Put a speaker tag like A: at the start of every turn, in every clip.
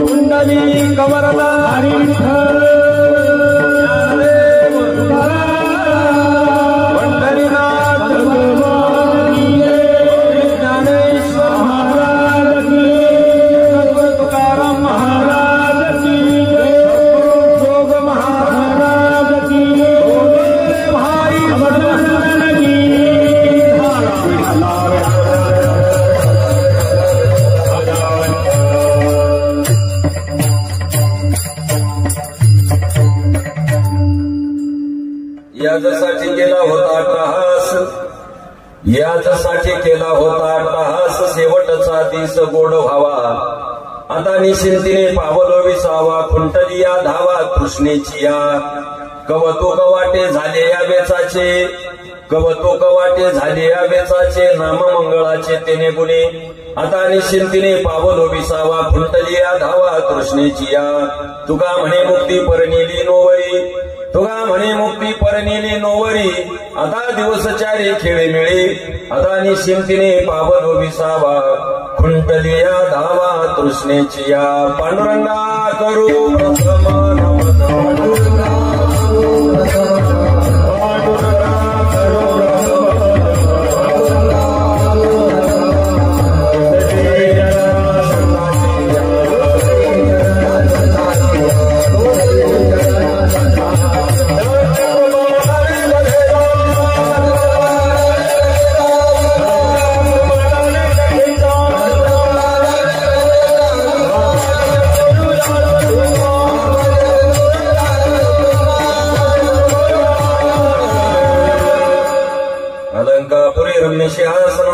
A: कुंडली कवरला हरिठल
B: याच्यासाठी केला होता अट्टहास, याच्यासाठी केला होता अट्टहास, शेवटचा दिस गोड व्हावा. आता निश्चिंतीने पावलो विसावा, खुंटली या धावा तृष्णेची या. कवतुक वाटे झाले या बेचाचे, कवतुक वाटे झाले या बेचाचे, नाम मंगळाचे तेने गुणे. आता निश्चिंतीने पावलो विसावा, खुंटली या धावा तृष्णेची या. तुका म्हणे मुक्ती परनेली नोवरी, तुगा म्हणे मुक्ती परनेली नोवरी. आता दिवस चारे खेळे मिळे, आता निश्चिंतीने पावलो विसावा, खुंटलिया धावा तृष्णेची या. पांडुरंगा करू प्रथम नमन,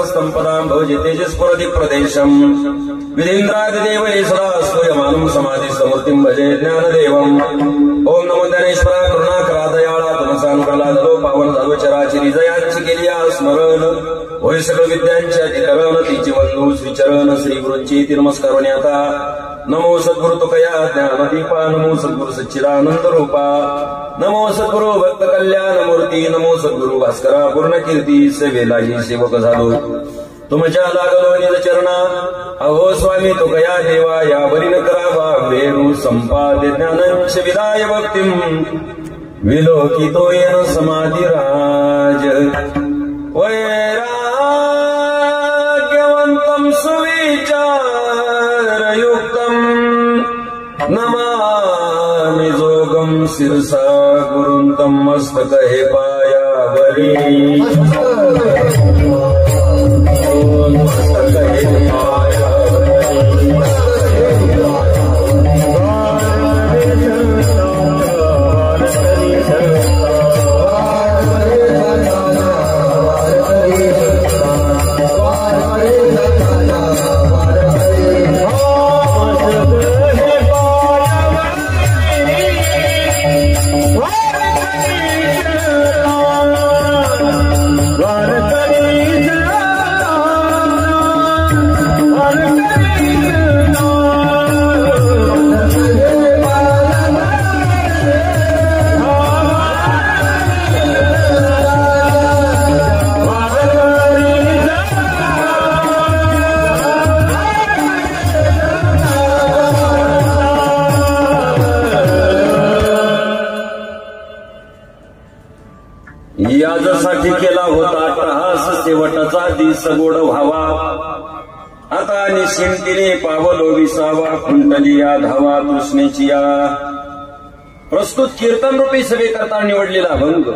B: संपदां भवजे तेजस्फुरति प्रदेशम्. विधीन्द्रादिदेव सदा स्तूयमानं समाधि समूर्तिं भजे ज्ञानदेवम्. ओम नमो ज्ञानेश्वरा करुणाकरा दयाळा तुमसानुकला झालो पावन झालो चराचरी. जयांची केली स्मरण होय सगळ विद्यांचे अधिकरण. तिची वंदू श्रीचरण श्री गुरूंची ती नमस्कारोनी आता. नमो सद्गुरु तुकया ज्ञानदीपा, नमो सद्गुरु सच्चिदानंद रूपा, नमो सद्गुरु भक्त कल्याण मूर्ती, नमो सद्गुरु भास्करा पूर्ण कीर्ती. सेवेलाही सेवक झालो तुमच्या लागलो निज चरणा. अहो स्वामी तुकया देवा यावरी न करावा वेरू संपादे ज्ञानंच विदाय भक्तिम. विलोकितो येन समाधिराज वैराग्यवंतं सुविचारयुक्तं. नमामि जोगं शिरसा गुरुं मस्तक हे पायावरी. याच्यासाठी केला होता अट्टहास, शेवटचा दिस गोड व्हावा. आता निश्चिंतीने पावलो विसावा, खुंटली या धावा तृष्णेची या. प्रस्तुत कीर्तन रूपी सभे करता निवडलेला अभंग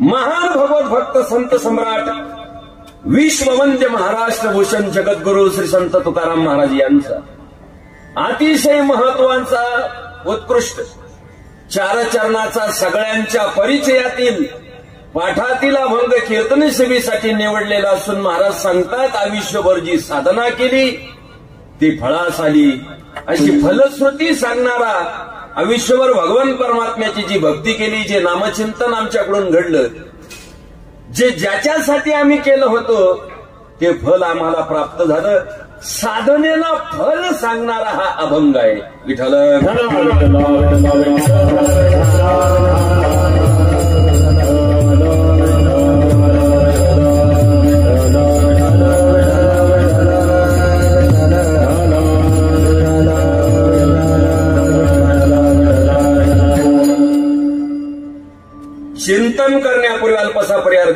B: महान भगवत भक्त संत सम्राट विश्ववंद्य महाराष्ट्र भूषण जगद्गुरु श्री संत तुकाराम महाराज यांचा अतिशय महत्वाचा उत्कृष्ट चार चरणाचा सगळ्यांच्या परिचयातील पाठातील अभंग कीर्तन सेवेसाठी निवडलेला असून महाराज सांगतात आयुष्यभर जी साधना केली ती फळास आली अशी फलश्रुती सांगणारा. आयुष्यभर भगवान परमात्म्याची जी भक्ती केली, जे नामचिंतन आमच्याकडून घडलं, जे ज्याच्यासाठी आम्ही केलं होतं ते फल आम्हाला प्राप्त झालं. साधनेला फल सांगणारा हा अभंग आहे. विठ्ठल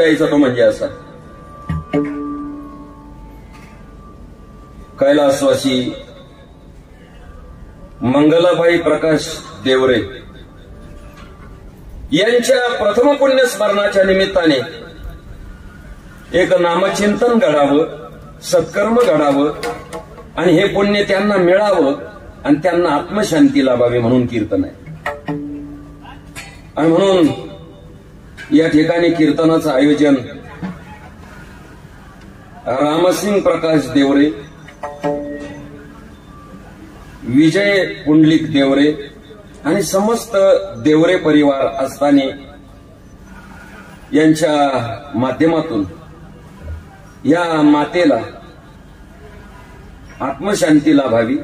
B: द्यायचा तो म्हणजे असा. कैलासवासी मंगलाबाई प्रकाश देवरे यांच्या प्रथम पुण्यस्मरणाच्या निमित्ताने एक नामचिंतन घडावं, सत्कर्म घडावं आणि हे पुण्य त्यांना मिळावं आणि त्यांना आत्मशांती लाभावी म्हणून कीर्तन आहे. आणि म्हणून या ठिकाणी कीर्तनाचं आयोजन रामसिंग प्रकाश देवरे, विजय पुंडलिक देवरे आणि समस्त देवरे परिवार असताना यांच्या माध्यमातून या मातेला आत्मशांती लाभावी,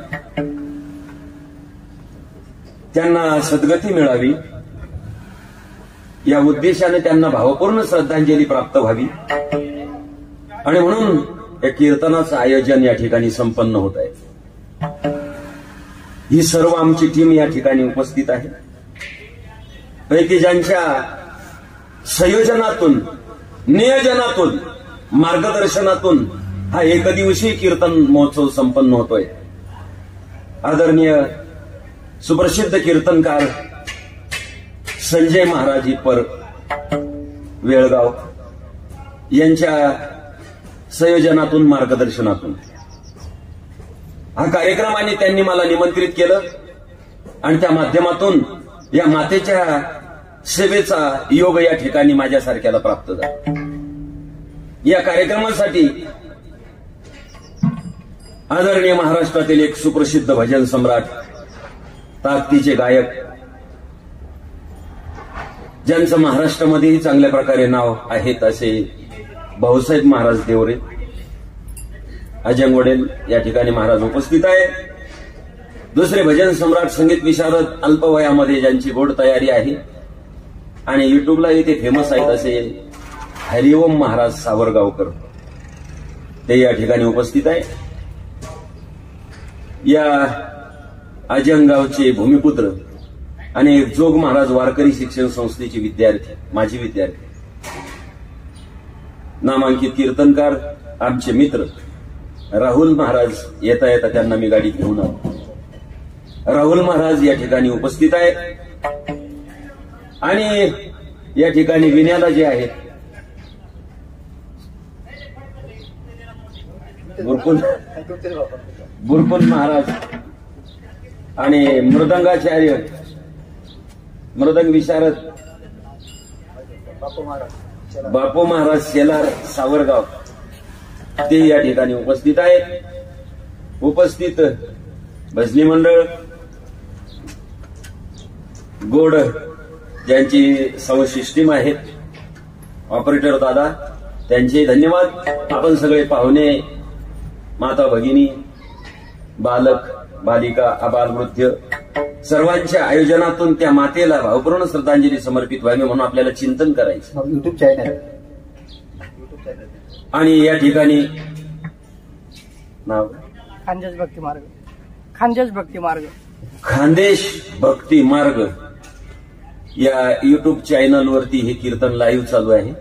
B: त्यांना सद्गती मिळावी या उद्देशाने त्यांना भावपूर्ण श्रद्धांजली प्राप्त व्हावी आणि म्हणून या कीर्तनाचं आयोजन या ठिकाणी संपन्न होत आहे. ही सर्व आमची टीम या ठिकाणी उपस्थित आहे. पैकी ज्यांच्या संयोजनातून, नियोजनातून, मार्गदर्शनातून हा एकदिवसीय कीर्तन महोत्सव संपन्न होतोय. आदरणीय सुप्रसिद्ध कीर्तनकार संजय महाराज पर वेळगाव यांच्या संयोजनातून, मार्गदर्शनातून हा कार्यक्रमाने त्यांनी मला निमंत्रित केलं आणि त्या माध्यमातून या मातेच्या सेवेचा योग या ठिकाणी माझ्यासारख्याला प्राप्त झाला. या कार्यक्रमासाठी आदरणीय महाराष्ट्रातील एक सुप्रसिद्ध भजन सम्राट, ताकदीचे गायक, ज्यांचं महाराष्ट्रामध्येही चांगल्या प्रकारे नाव आहेत असे भाऊसाहेब महाराज देवरे, अजंग वडेल या ठिकाणी महाराज उपस्थित आहे. दुसरे भजन सम्राट, संगीत विशारद, अल्पवयामध्ये ज्यांची गोड तयारी आहे आणि युट्यूबलाही ते फेमस आहेत असे हरिओम महाराज सावरगावकर, ते या ठिकाणी उपस्थित आहे. या अजंग गावचे भूमिपुत्र आणि जोग महाराज वारकरी शिक्षण संस्थेचे विद्यार्थी, माजी विद्यार्थी, नामांकित कीर्तनकार, आमचे मित्र राहुल महाराज येता येता त्यांना मी गाडीत घेऊन आलो. राहुल महाराज या ठिकाणी उपस्थित आहेत आणि या ठिकाणी विण्याला जे आहेत बुरकुल महाराज आणि मृदंगाचार्य, मृदंग विशारद बापू महाराज शेलार सावरगाव, ते या ठिकाणी उपस्थित आहेत. उपस्थित भजनी मंडळ, गोड ज्यांची साऊंड सिस्टीम आहेत, ऑपरेटर दादा, त्यांचे धन्यवाद. आपण सगळे पाहुणे, माता भगिनी, बालक बालिका, आबालवृद्ध सर्वांच्या आयोजनातून त्या मातेला भावपूर्ण श्रद्धांजली समर्पित व्हावी म्हणून आपल्याला चिंतन करायचं.
A: युट्यूब चॅनल
B: आणि या ठिकाणी नाव
C: खानदेश भक्ती मार्ग, खानदेश भक्ती मार्ग,
B: खानदेश भक्ती मार्ग या युट्यूब चॅनलवरती हे कीर्तन लाईव्ह चालू आहे.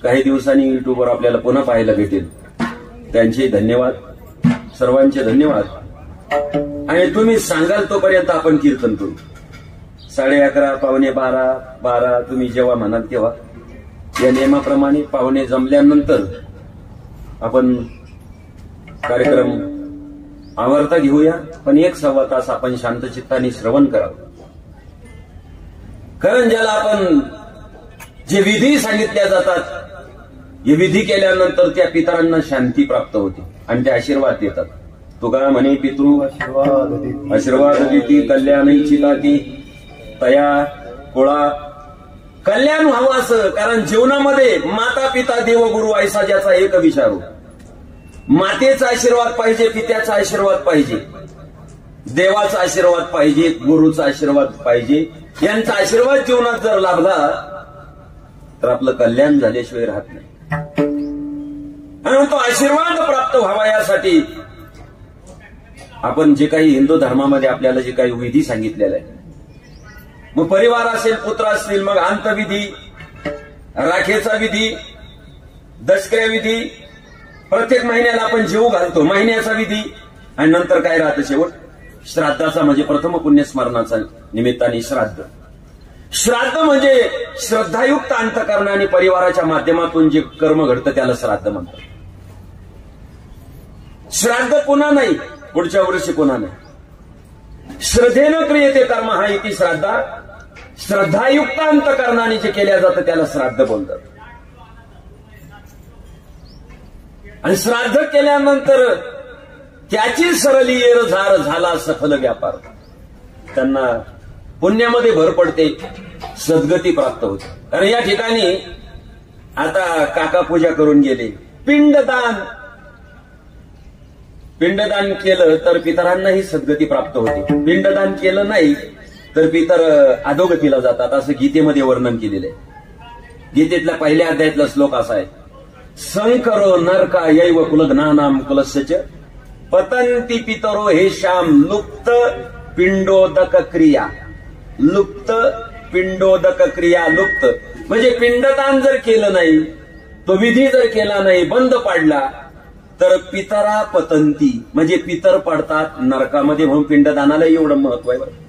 B: काही दिवसांनी युट्यूबवर आपल्याला पुन्हा पाहायला भेटेल. त्यांचे धन्यवाद, सर्वांचे धन्यवाद. आणि तुम्ही सांगाल तोपर्यंत आपण कीर्तन करू. 11:30, 11:15, तुम्ही जेव्हा म्हणाल तेव्हा या नियमाप्रमाणे पाहुणे जमल्यानंतर आपण कार्यक्रम आवर्ता घेऊया. पण 1-1.25 तास आपण शांतचित्ताने श्रवण करावं. कारण ज्याला आपण जे विधी सांगितल्या जातात, हे विधी केल्यानंतर त्या पितरांना शांती प्राप्त होते आणि ते आशीर्वाद देतात. तुकाराम म्हणे, पितृ आशीर्वाद देती कल्याण इच्छिताती तया कुळा. कल्याण व्हावं असं, कारण जीवनामध्ये माता पिता देव गुरु ऐसा ज्याचा एक विचारू. मातेचा आशीर्वाद पाहिजे, पित्याचा आशीर्वाद पाहिजे, देवाचा आशीर्वाद पाहिजे, गुरुचा आशीर्वाद पाहिजे. यांचा आशीर्वाद जीवनात जर लाभला तर आपलं कल्याण झाल्याशिवाय राहत नाही. आणि तो आशीर्वाद प्राप्त व्हावा यासाठी आपण जे काही हिंदू धर्मामध्ये आपल्याला जे काही विधी सांगितलेला आहे, मग परिवार असेल, पुत्र असतील, मग अंतविधी, राखेचा विधी, दशक्रिया विधी, प्रत्येक महिन्याला आपण जेवू घालतो, महिन्याचा विधी, आणि नंतर काय राहतं शेवट श्राद्धाचा, म्हणजे प्रथम पुण्यस्मरणाचा निमित्ताने श्राद्ध. श्राद्ध म्हणजे श्रद्धायुक्त अंतःकरण आणि परिवाराच्या माध्यमातून जे कर्म घडतं त्याला श्राद्ध म्हणतात. श्राद्ध पुन्हा नाही, पुढच्या वर्षी पुन्हा नाही. श्रद्धेनं क्रियते कर्म हा इति श्राद्धा. श्रद्धायुक्त अंतःकरणाने जे केल्या जातं त्याला श्राद्ध बोलतात. आणि श्राद्ध केल्यानंतर त्याची सरली येर झार झाला सफल व्यापार. त्यांना पुण्यामध्ये भर पडते, सद्गती प्राप्त होते. कारण या ठिकाणी आता काका पूजा करून गेले. पिंडदान केलं तर पितरांनाही सद्गती प्राप्त होते. पिंडदान केलं नाही तर पितर अधोगतीला जातात, असं गीतेमध्ये वर्णन केलेलं आहे. गीतेतल्या पहिल्या अध्यायातला श्लोक असा आहे, संकरो नरका यैव कुलज्ञानाम कुलस्य पतंती पितरो हे श्याम लुप्त पिंडोदक क्रिया. लुप्त पिंडोदक क्रिया. लुप्त म्हणजे पिंडदान जर केलं नाही, तो विधी जर केला नाही, बंद पाडला तर पितरा पतंती म्हणजे पितर पडतात नरकामध्ये. म्हणून पिंडदानाला एवढं महत्व आहे.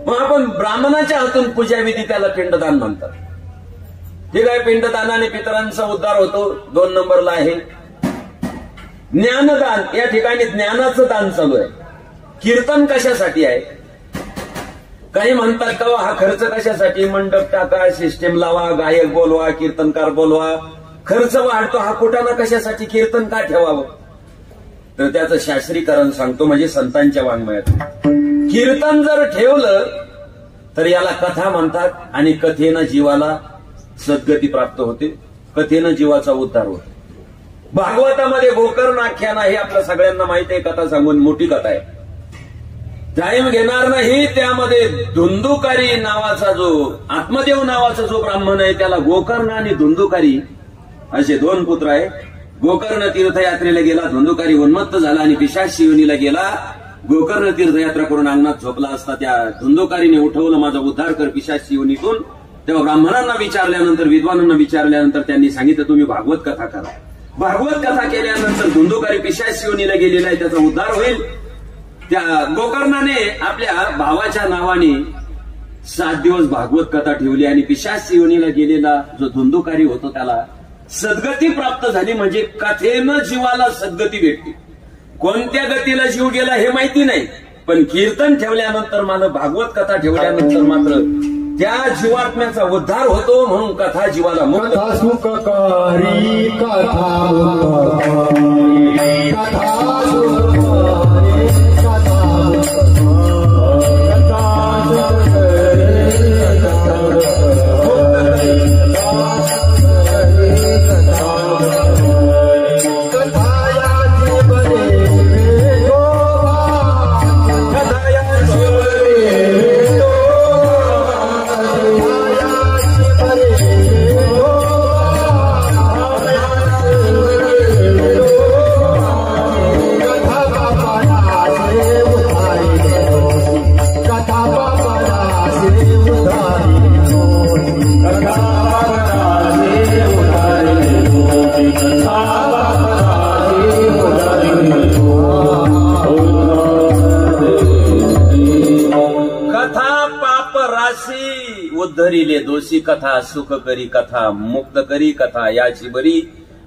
B: मग आपण ब्राह्मणाच्या हातून पूजाविधी त्याला पिंडदान म्हणतात. ठीक आहे, पिंडदानाने पितरांचा उद्धार होतो. 2 नंबरला आहे ज्ञानदान. या ठिकाणी ज्ञानाचं दान चालू आहे. कीर्तन कशासाठी आहे? काही म्हणतात का हा खर्च कशासाठी? मंडप टाका, सिस्टीम लावा, गायक बोलवा, कीर्तनकार बोलवा, खर्च वाढतो. हा कुठाना कशासाठी? कीर्तन का ठेवावं? तर त्याचं शास्त्रीकरण सांगतो, म्हणजे संतांच्या वाङ्मयात. कीर्तन जर ठेवलं तर याला कथा म्हणतात आणि कथेनं जीवाला सद्गती प्राप्त होते, कथेनं जीवाचा उद्धार होतो. भागवतामध्ये गोकर्ण आख्यान आहे, आपल्या सगळ्यांना माहिती आहे. कथा सांगून मोठी कथा आहे, टाइम घेणार नाही. त्यामध्ये धुंदुकारी नावाचा जो आत्मदेव नावाचा जो ब्राह्मण आहे त्याला गोकर्ण आणि धुंदुकारी असे 2 पुत्र आहे. गोकर्ण तीर्थयात्रेला गेला, धुंदुकारी उन्मत्त झाला आणि पिशाच योनीला गेला. गोकर्ण तीर्थयात्रा करून अंगणात झोपला असता त्या धुंदुकारीने उठवलं, माझा उद्धार कर पिशाच योनीतून. तेव्हा ब्राह्मणांना विचारल्यानंतर, विद्वानांना विचारल्यानंतर त्यांनी सांगितलं तुम्ही भागवत कथा करा. भागवत कथा केल्यानंतर धुंदुकारी पिशाच योनीला गेलेला आहे, त्याचा उद्धार होईल. त्या गोकर्णाने आपल्या भावाच्या नावाने 7 दिवस भागवत कथा ठेवली आणि पिशाच योनीला गेलेला जो धुंदुकारी होतो त्याला सद्गती प्राप्त झाली. म्हणजे कथेनं जीवाला सद्गती भेटते. कोणत्या गतीला जीव गेला हे माहिती नाही, पण कीर्तन ठेवल्यानंतर मला भागवत कथा ठेवल्यानंतर मात्र त्या जीवात्म्याचा उद्धार होतो. म्हणून कथा जीवाला मुक्त.
A: कथा सुखकारी कथा मुखकारी कथा सुखकारी
B: उद्धरिले दोषी कथा सुख करी कथा मुक्त करी कथा याची बरी.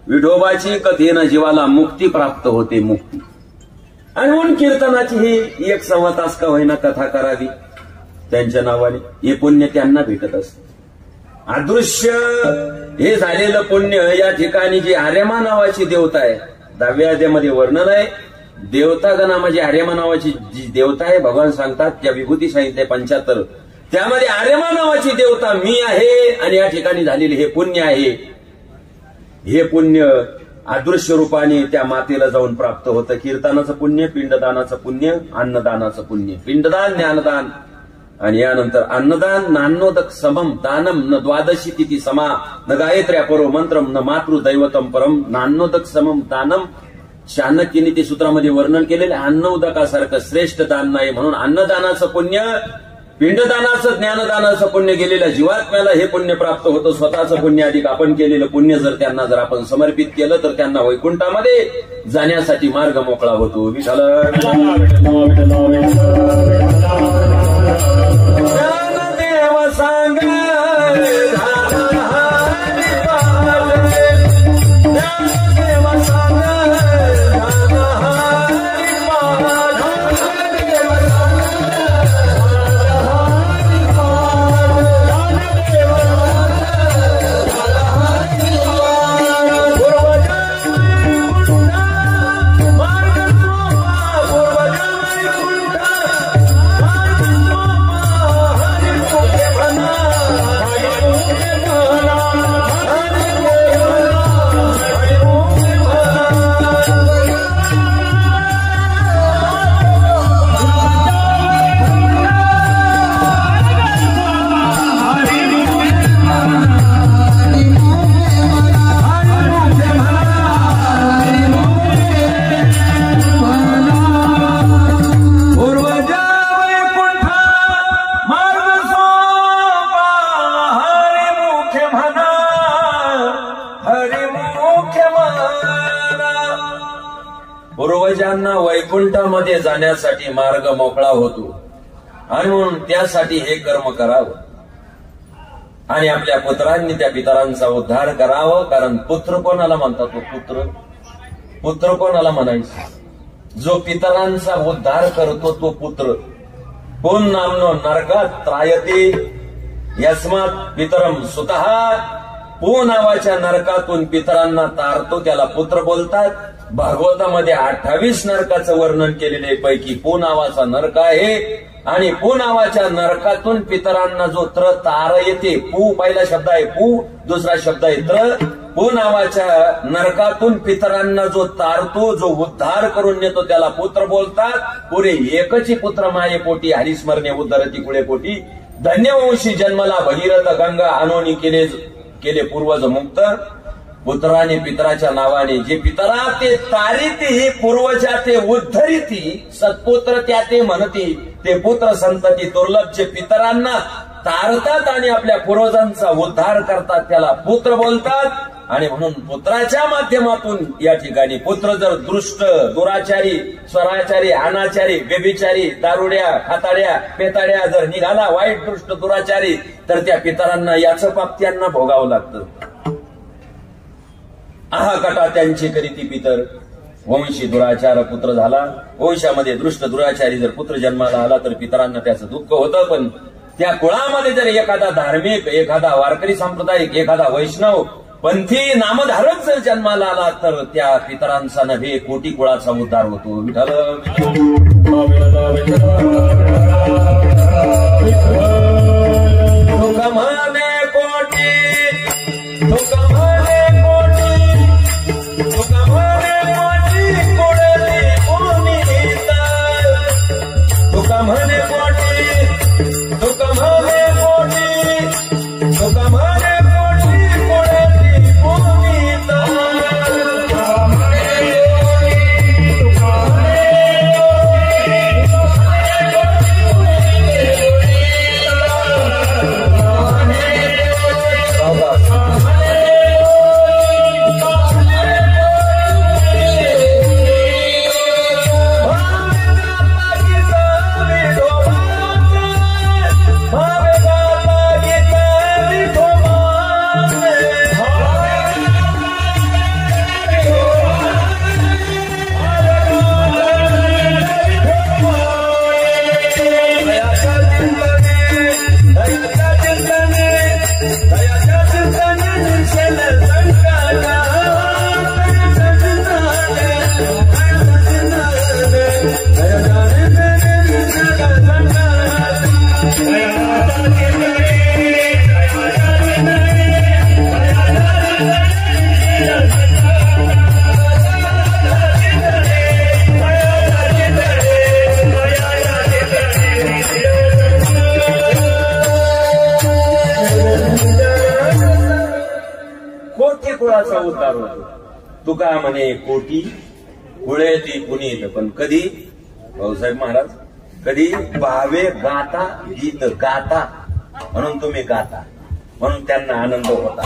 B: विठोबाची कथेनं जीवाला मुक्ती प्राप्त होते. मुक्ती. आणि म्हणून कीर्तनाची ही 1 सव्वा तास का होईना कथा करावी त्यांच्या नावाने. हे पुण्य त्यांना भेटत असते. अदृश्य हे झालेलं पुण्य या ठिकाणी जी आर्यमा नावाची देवता आहे, 10व्या अध्यायामध्ये वर्णन आहे. देवतागणा म्हणजे आर्यमा नावाची जी देवता आहे, भगवान सांगतात त्या विभूती सांगितले 75, त्यामध्ये आर्यमा नावाची देवता मी आहे. आणि या ठिकाणी झालेले हे पुण्य आहे. हे पुण्य अदृश्य रूपाने त्या मातेला जाऊन प्राप्त होतं. कीर्तनाचं पुण्य, पिंडदानाचं पुण्य, अन्नदानाचं पुण्य. पिंडदान, ज्ञानदान आणि यानंतर अन्नदान. नान्नोदक समम दानम न द्वादशी तिथी समा न गायत्र्या परो मंत्रम न मातृदैवतम परम. नान्नोदक समम दानम. चाणक्यने ते सूत्रामध्ये वर्णन केलेले अन्नोदकासारखं श्रेष्ठ दान नाही. म्हणून अन्नदानाचं पुण्य पिंडदानाचं ज्ञानदानाचं पुण्य गेलेल्या जीवात्म्याला हे पुण्य प्राप्त होतं. स्वतःचं पुण्य अधिक आपण केलेलं पुण्य त्यांना जर आपण समर्पित केलं तर त्यांना वैकुंठामध्ये जाण्यासाठी मार्ग मोकळा होतो. विठ्ठल ज्ञानदेव सांग पूर्वजांना वैकुंठामध्ये जाण्यासाठी मार्ग मोकळा होतो आणि म्हणून त्यासाठी हे कर्म करावं आणि आपल्या पुत्रांनी त्या पितरांचा उद्धार करावं. कारण पुत्र कोणाला म्हणतात? तो पुत्र कोणाला म्हणायचं? जो पितरांचा उद्धार करतो तो पुत्र. कोण नामनो नरकात त्रायते यस्मात पितरम सुतः. पू नावाच्या नरकातून पितरांना तारतो त्याला पुत्र बोलतात. भागवतामध्ये 28 नरकाचं वर्णन केलेले पैकी पू नावाचा नरक आहे आणि पू नावाच्या नरकातून पितरांना जो तार येते. पू पहिला शब्द आहे पू, दुसरा शब्द आहे त्र. पू नावाच्या नरकातून पितरांना जो तारतो, जो उद्धार करून नेतो त्याला पुत्र बोलतात. पुरे एकची पुत्र मायेपोटी हरिस्मरणे उद्धरती कुळे पोटी. धन्यवंशी जन्मला भगीरथ गंगा अनोनी केले पूर्वज मुक्त. पुत्राने पितराच्या नावाने जे पितरा ते तारीती, हे पूर्वजा ते उद्धरिती. सत्पुत्र त्या ते म्हणती, ते पुत्र संतती दुर्लभ जे पितरांना तारतात आणि आपल्या पूर्वजांचा उद्धार करतात त्याला पुत्र बोलतात. आणि म्हणून पुत्राच्या माध्यमातून या ठिकाणी पुत्र जर दुष्ट, दुराचारी, स्वराचारी, अनाचारी, बेबिचारी, दारुड्या, खाताड्या, पेताड्या जर निघाला, वाईट दृष्ट दुराचारी, तर त्या पितरांना याचं पाप त्यांना भोगावं लागतं. आहा कटा त्यांची करीती पितर. वंशी दुराचार पुत्र झाला. वंशामध्ये दृष्ट दुराचारी जर पुत्र जन्माला आला तर पितरांना त्याचं दुःख होतं. पण त्या कुळामध्ये जर एखादा धार्मिक, एखादा वारकरी सांप्रदायिक, एखादा वैष्णव पंथी नामधारक जर जन्माला आला तर त्या पितरांचा नव्हे कोटी कुळाचा उद्धार होतो. विठ्ठल तुकमाने कोटी, तुकमाने कोटी, तुकमाने कोटी कुळली पुनीता. तुकमाने कोटी, तुकमाने कोटी, तुकमाने कोटी कुळली पुनीता. उद्धार होतो. तुका म्हणे कोटी कुळे ती पुनीत. पण कधी? भाऊसाहेब महाराज कधी भावे गाता गीत गाता म्हणून तुम्ही गाता, म्हणून त्यांना आनंद होता.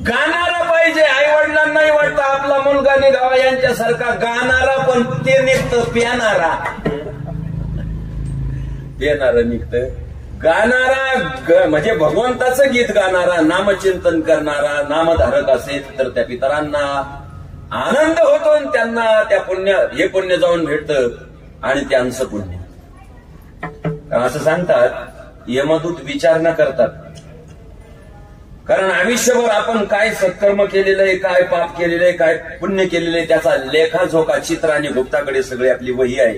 B: गाणारा पाहिजे. आई वडिलांनाही वाटतं आपला मुलगा निघावा यांच्यासारखा गाणारा, पण ते निघतं प्यानारा. प्यानारा निघतं. गाणारा म्हणजे भगवंताचं गीत गाणारा, नामचिंतन करणारा, नामधारक असेल तर त्या पितरांना आनंद होतो आणि त्यांना त्या हे पुण्य जाऊन भेटतं आणि त्यांचं पुण्य. असं सांगतात यमदूत विचारणा करतात, कारण आयुष्यभर आपण काय सत्कर्म केलेलं आहे, काय पाप केलेलं आहे, काय पुण्य केलेलं आहे त्याचा लेखाजोखा चित्र आणि गुप्ताकडे सगळी आपली वही आहे.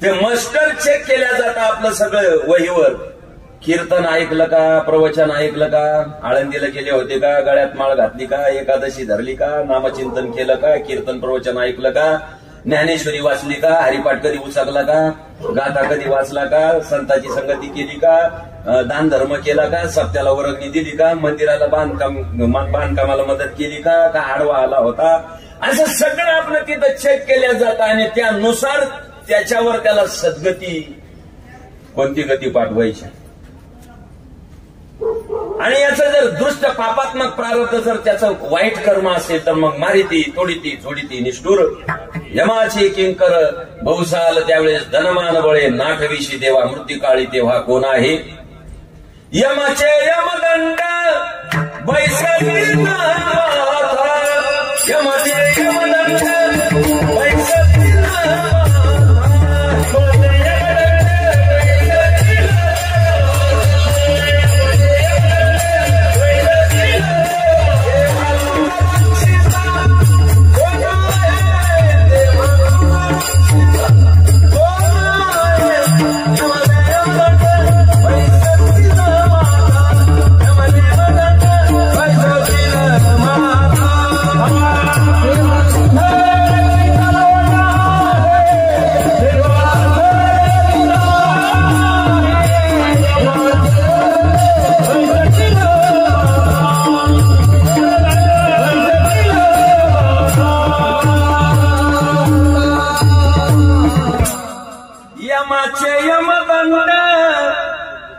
B: ते मस्टर चेक केल्या जातं आपलं सगळं वहीवर. कीर्तन ऐकलं का, प्रवचन ऐकलं का, आळंदीला गेले होते का, गळ्यात माळ घातली का, एकादशी धरली का, नामचिंतन केलं का, कीर्तन प्रवचन ऐकलं का, ज्ञानेश्वरी वाचली का, हरिपाठ कधी उचकला का, गाथा कधी वाचला का, संतांची संगती केली का, दान धर्म केला का, सप्त्याला वर्गणी दिली का, मंदिराला बांधकामाला मदत केली का, आडवा आला होता, असं सगळं आपलं तिथं चेक केल्या जातं आणि त्यानुसार त्याच्यावर त्याला सद्गती कोणती गती पाठवायची. आणि याचं जर दुष्ट पापात्मक प्रारब्ध जर त्याचं वाईट कर्म असेल तर मग मारिती तोडीती झोडीती निष्ठुर यमाची किंकर बहुसाल त्यावेळेस धनमान बळे नाठविशी देवा मृत्युकाळी तेव्हा कोण आहे. यमाचे यमदंड बैसती यमाचे यमदंड बैसती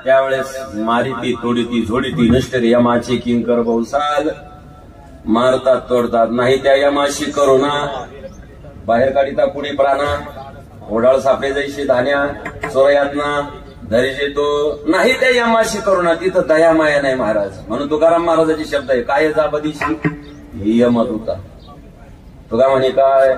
B: त्यावेळेस मारिती तोडीती झोडीती निष्ठुर यमाचे किंकर बहुसाल मारतात तोडतात. नाही त्या यमाशी करुणा बाहेर काढिता पुढे प्राणा ओढाळ सापडे जैशी धान्या चोरयातना धरीजे तो. नाही त्या यमाशी करुणा तिथं दया माया नाही महाराज. म्हणून तुकाराम महाराजाचे शब्द आहे काय जाबदीशी ही यमत होता. तुका म्हणे काय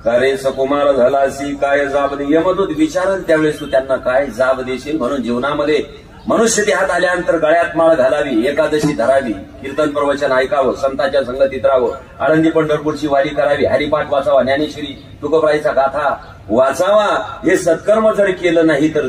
B: रे सकुमार झालासी काय जाब दे. यमदूत विचारल त्यावेळेस तू त्यांना काय जाब देशील. म्हणून जीवनामध्ये मनुष्य देहात आल्यानंतर गळ्यात माळ घालावी, एकादशी धरावी, कीर्तन प्रवचन ऐकावं, संतांच्या संगतीत राहावं, आळंदी पंढरपूरची वारी करावी, हरिपाठ वाचावा, ज्ञानेश्वरी तुकोबाईचा गाथा वाचावा. हे सत्कर्म जर केलं नाही तर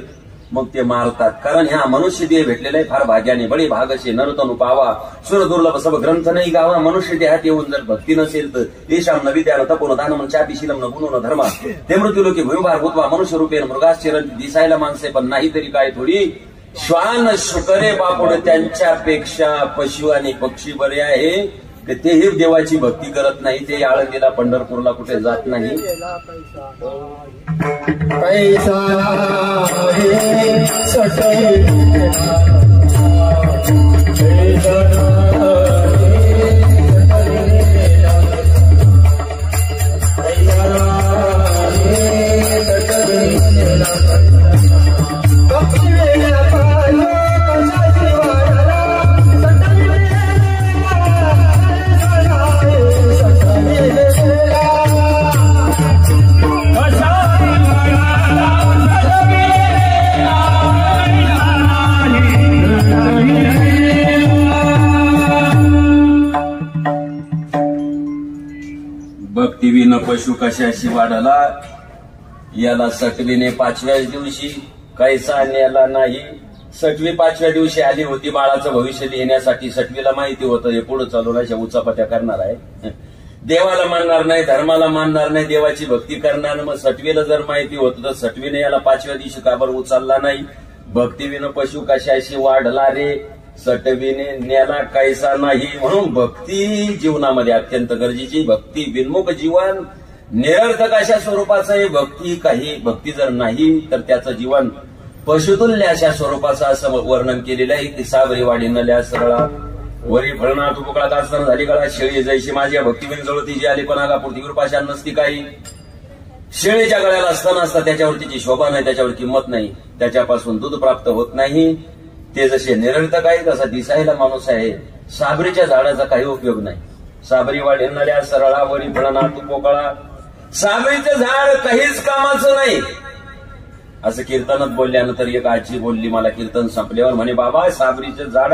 B: मग ते मारतात. कारण ह्या मनुष्य देह भेटलेला आहे फार भाग्याने. बळी भागशे नरतनु पावा सुर दुर्लभ सब ग्रंथ नाही गावा. मनुष्य देहात येऊन जर भक्ती नसेल तर येशाम न विद्या तपोन दानम चापिशीलम न गुणो न धर्मा ते मृत्यू लोके भूमिभार भूतवा मनुष्य रूपेन मृगाश्चरण दिसायला माणसे पण नाही तरी काय थोडी श्वान शुकरे बापुड त्यांच्यापेक्षा पशु आणि पक्षी बरे आहे. तेही देवाची भक्ती करत नाही. ते आळंदीला पंढरपूरला कुठे जात नाही.
A: पैसा
B: भक्तीविन पशु कशाशी वाढला. याला सटवीने 5व्या दिवशी कैसा नेला नाही. सटवी 5व्या दिवशी आली होती बाळाचं भविष्य लिहिण्यासाठी. सटवीला माहिती होतं हे पुढे चालून अशा उचापत्या करणार आहे. देवाला मानणार नाही, धर्माला मानणार नाही, देवाची भक्ती करणार. मग सटवीला जर माहिती होतं तर सटवीने याला 5व्या दिवशी का बरं उचलला नाही. भक्तीविन पशु कशाशी वाढला रे, सटवीने नेला कैसा नाही. म्हणून भक्ती जीवनामध्ये अत्यंत गरजेची. भक्ती विन्मुख जीवन निरर्थक अशा स्वरूपाचं हे भक्ती काही भक्ती जर नाही तर त्याचं जीवन पशुतुल्य अशा स्वरूपाचं असं वर्णन केलेलं आहे की साबरी वाडी नल्या सरळा वरी फळना तू पोकळा दास्तान झाली कळा शेळी जैशी माझ्या भक्तीबिन जळती जी आली पण आला पुरती कृपाशान नसती काही. शेळीच्या गळ्याला असताना असता त्याच्यावर तिची शोभा नाही, त्याच्यावर किंमत नाही, त्याच्यापासून दूध प्राप्त होत नाही. ते जसे निरर्थक आहे तसा दिसायला माणूस आहे. साबरीच्या झाडाचा काही उपयोग नाही. साबरी वाढ येणाऱ्या सरळा वरी फळना तू पोकळा, साबरीचं झाड काहीच कामाचं नाही असं कीर्तनात बोलल्यानंतर एक आजी बोलली मला कीर्तन संपल्यावर म्हणे बाबा साबरीचं झाड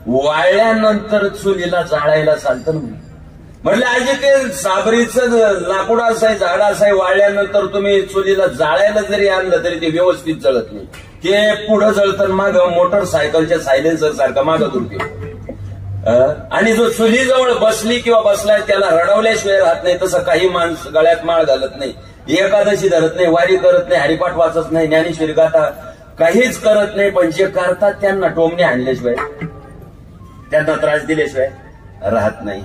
B: वाळल्यानंतर चुलीला जाळायला चालतं ना. म्हटलं आजी ते साबरीचं लाकूड असाय झाड असाय वाळल्यानंतर तुम्ही चुलीला जाळायला जरी आणलं तरी ते व्यवस्थित जळत नाही. ते पुढं जळतं माग मोटरसायकलच्या सायलेन्सर सारखं मागं दुर्गे. आणि जो चुलीजवळ बसली किंवा बसलाय त्याला रडवल्याशिवाय राहत नाही तसं काही माणूस गळ्यात माळ घालत नाही, एकादशी धरत नाही, वारी करत नाही, हरिपाठ वाचत नाही, ज्ञानेश्वरी गाथा काहीच करत नाही. पण जे करतात त्यांना टोमणे आणल्याशिवाय त्यांना त्रास दिल्याशिवाय राहत नाही.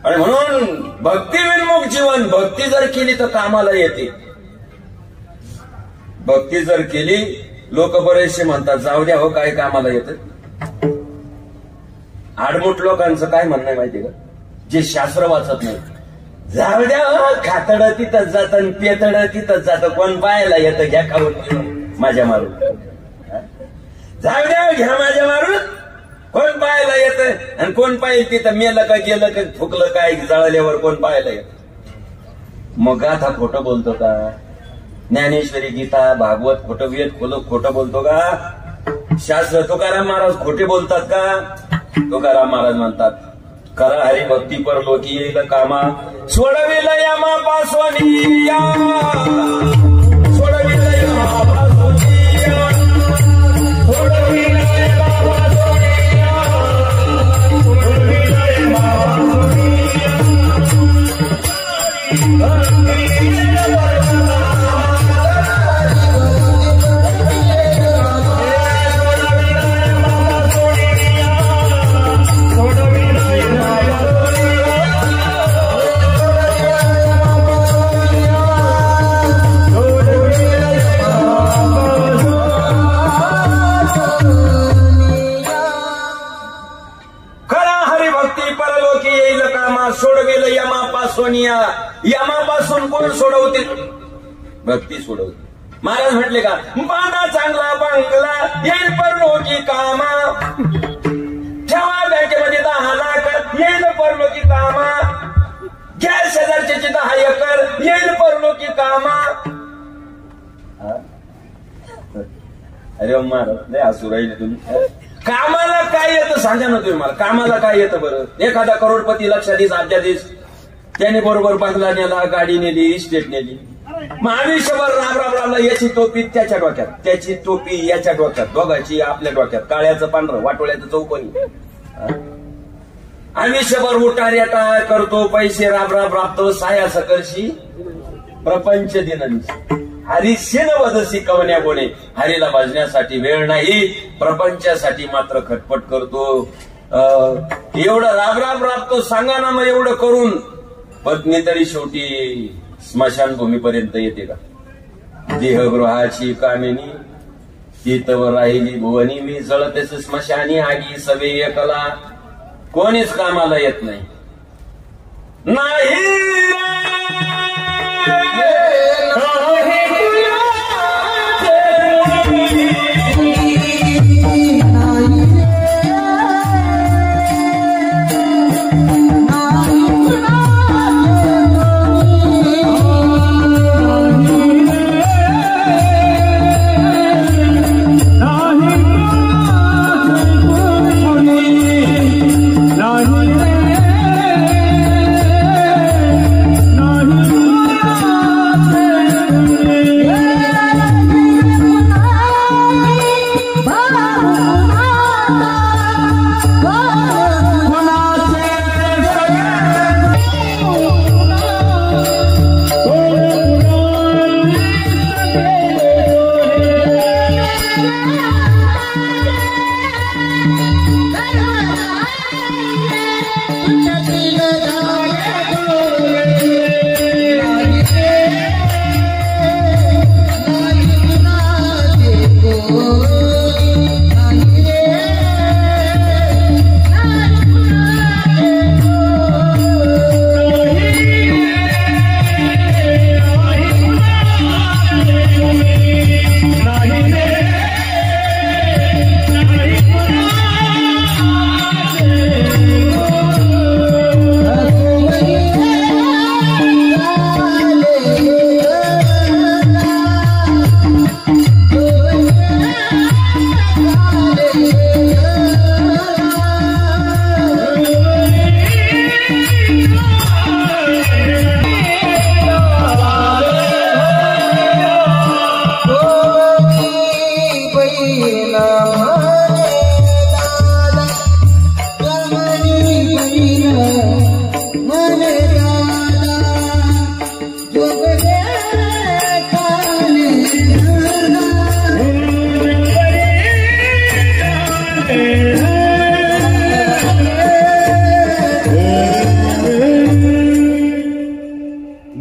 B: आणि म्हणून भक्तिविन्मुख जीवन, भक्ती जर केली तर कामाला येते. भक्ती जर केली, लोक बरेचसे म्हणतात जाऊ द्या हो काय कामाला येतं. आडमुठ लोकांचं काय म्हणणं आहे माहितीये का, जे शास्त्र वाचत नाही, जाऊ द्या हो खातड तिथंच जात आणि पेतड तिथंच जात, कोण पाहायला येतं घ्या खाऊन माझ्या मारून, जाऊ द्या घ्या माझ्या मारून, कोण पाहायला येतं आणि कोण पाहिजे तिथं मेलं का गेलं का फुकलं काय जळल्यावर कोण पाहायला येतं. मग गाथा खोटं बोलतो का, ज्ञानेश्वरी गीता भागवत खोटं, वेद खोटं बोलतो का, शास्त्र तुकाराम महाराज खोटे बोलतात का. तुकाराम महाराज म्हणतात करा हरिभक्ती परलोकी येईल कामा, सोडविल यमापासून सोडविल यमापासून सोडविल सोडवेल यमापासून, यमापासून कोण सोडवते, भक्ती सोडवते. महाराज म्हटले का बांधा चांगला बंगला येईल परलोकी कामा, ठेवा बँकेमध्ये 10 लाख येईल परलोकी कामा, गॅस 1000 एकर येईल परलोकी कामा. अरे महाराज लय हसू राहिले तुम्ही. कामाला काय येतं सांगा ना तुम्ही मला, कामाला काय येतं बरं. एखादा करोडपती लक्षाधीश अब्जाधीश त्याने बरोबर बंगला नेला, गाडी नेली, इस्टेट नेली, मग आयुष्यभर राबराबला याची टोपी त्याच्या डोक्यात, त्याची टोपी याच्या डोक्यात, दोघांची आपल्या डोक्यात, काळ्याचं पांढरं वाटोळ्याचं चौकोनी, आयुष्यभर उठार्याटा करतो, पैसे राबराब राबतो, साया सकर्षी प्रपंच दिनंची हरिशेन वदसी कवन्या कोणे. हरीला भजण्यासाठी वेळ नाही, प्रपंचासाठी मात्र खटपट करतो. एवढं राबराब राबतो सांगा ना, मग एवढं करून पत्नी तरी शेवटी स्मशानभूमीपर्यंत येते का. देहगृहाची कामिनी तिथवर राहिली भुवनी, मी जळतेच स्मशानी आगी सवे एकला, कोणीच कामाला येत नाही. नाही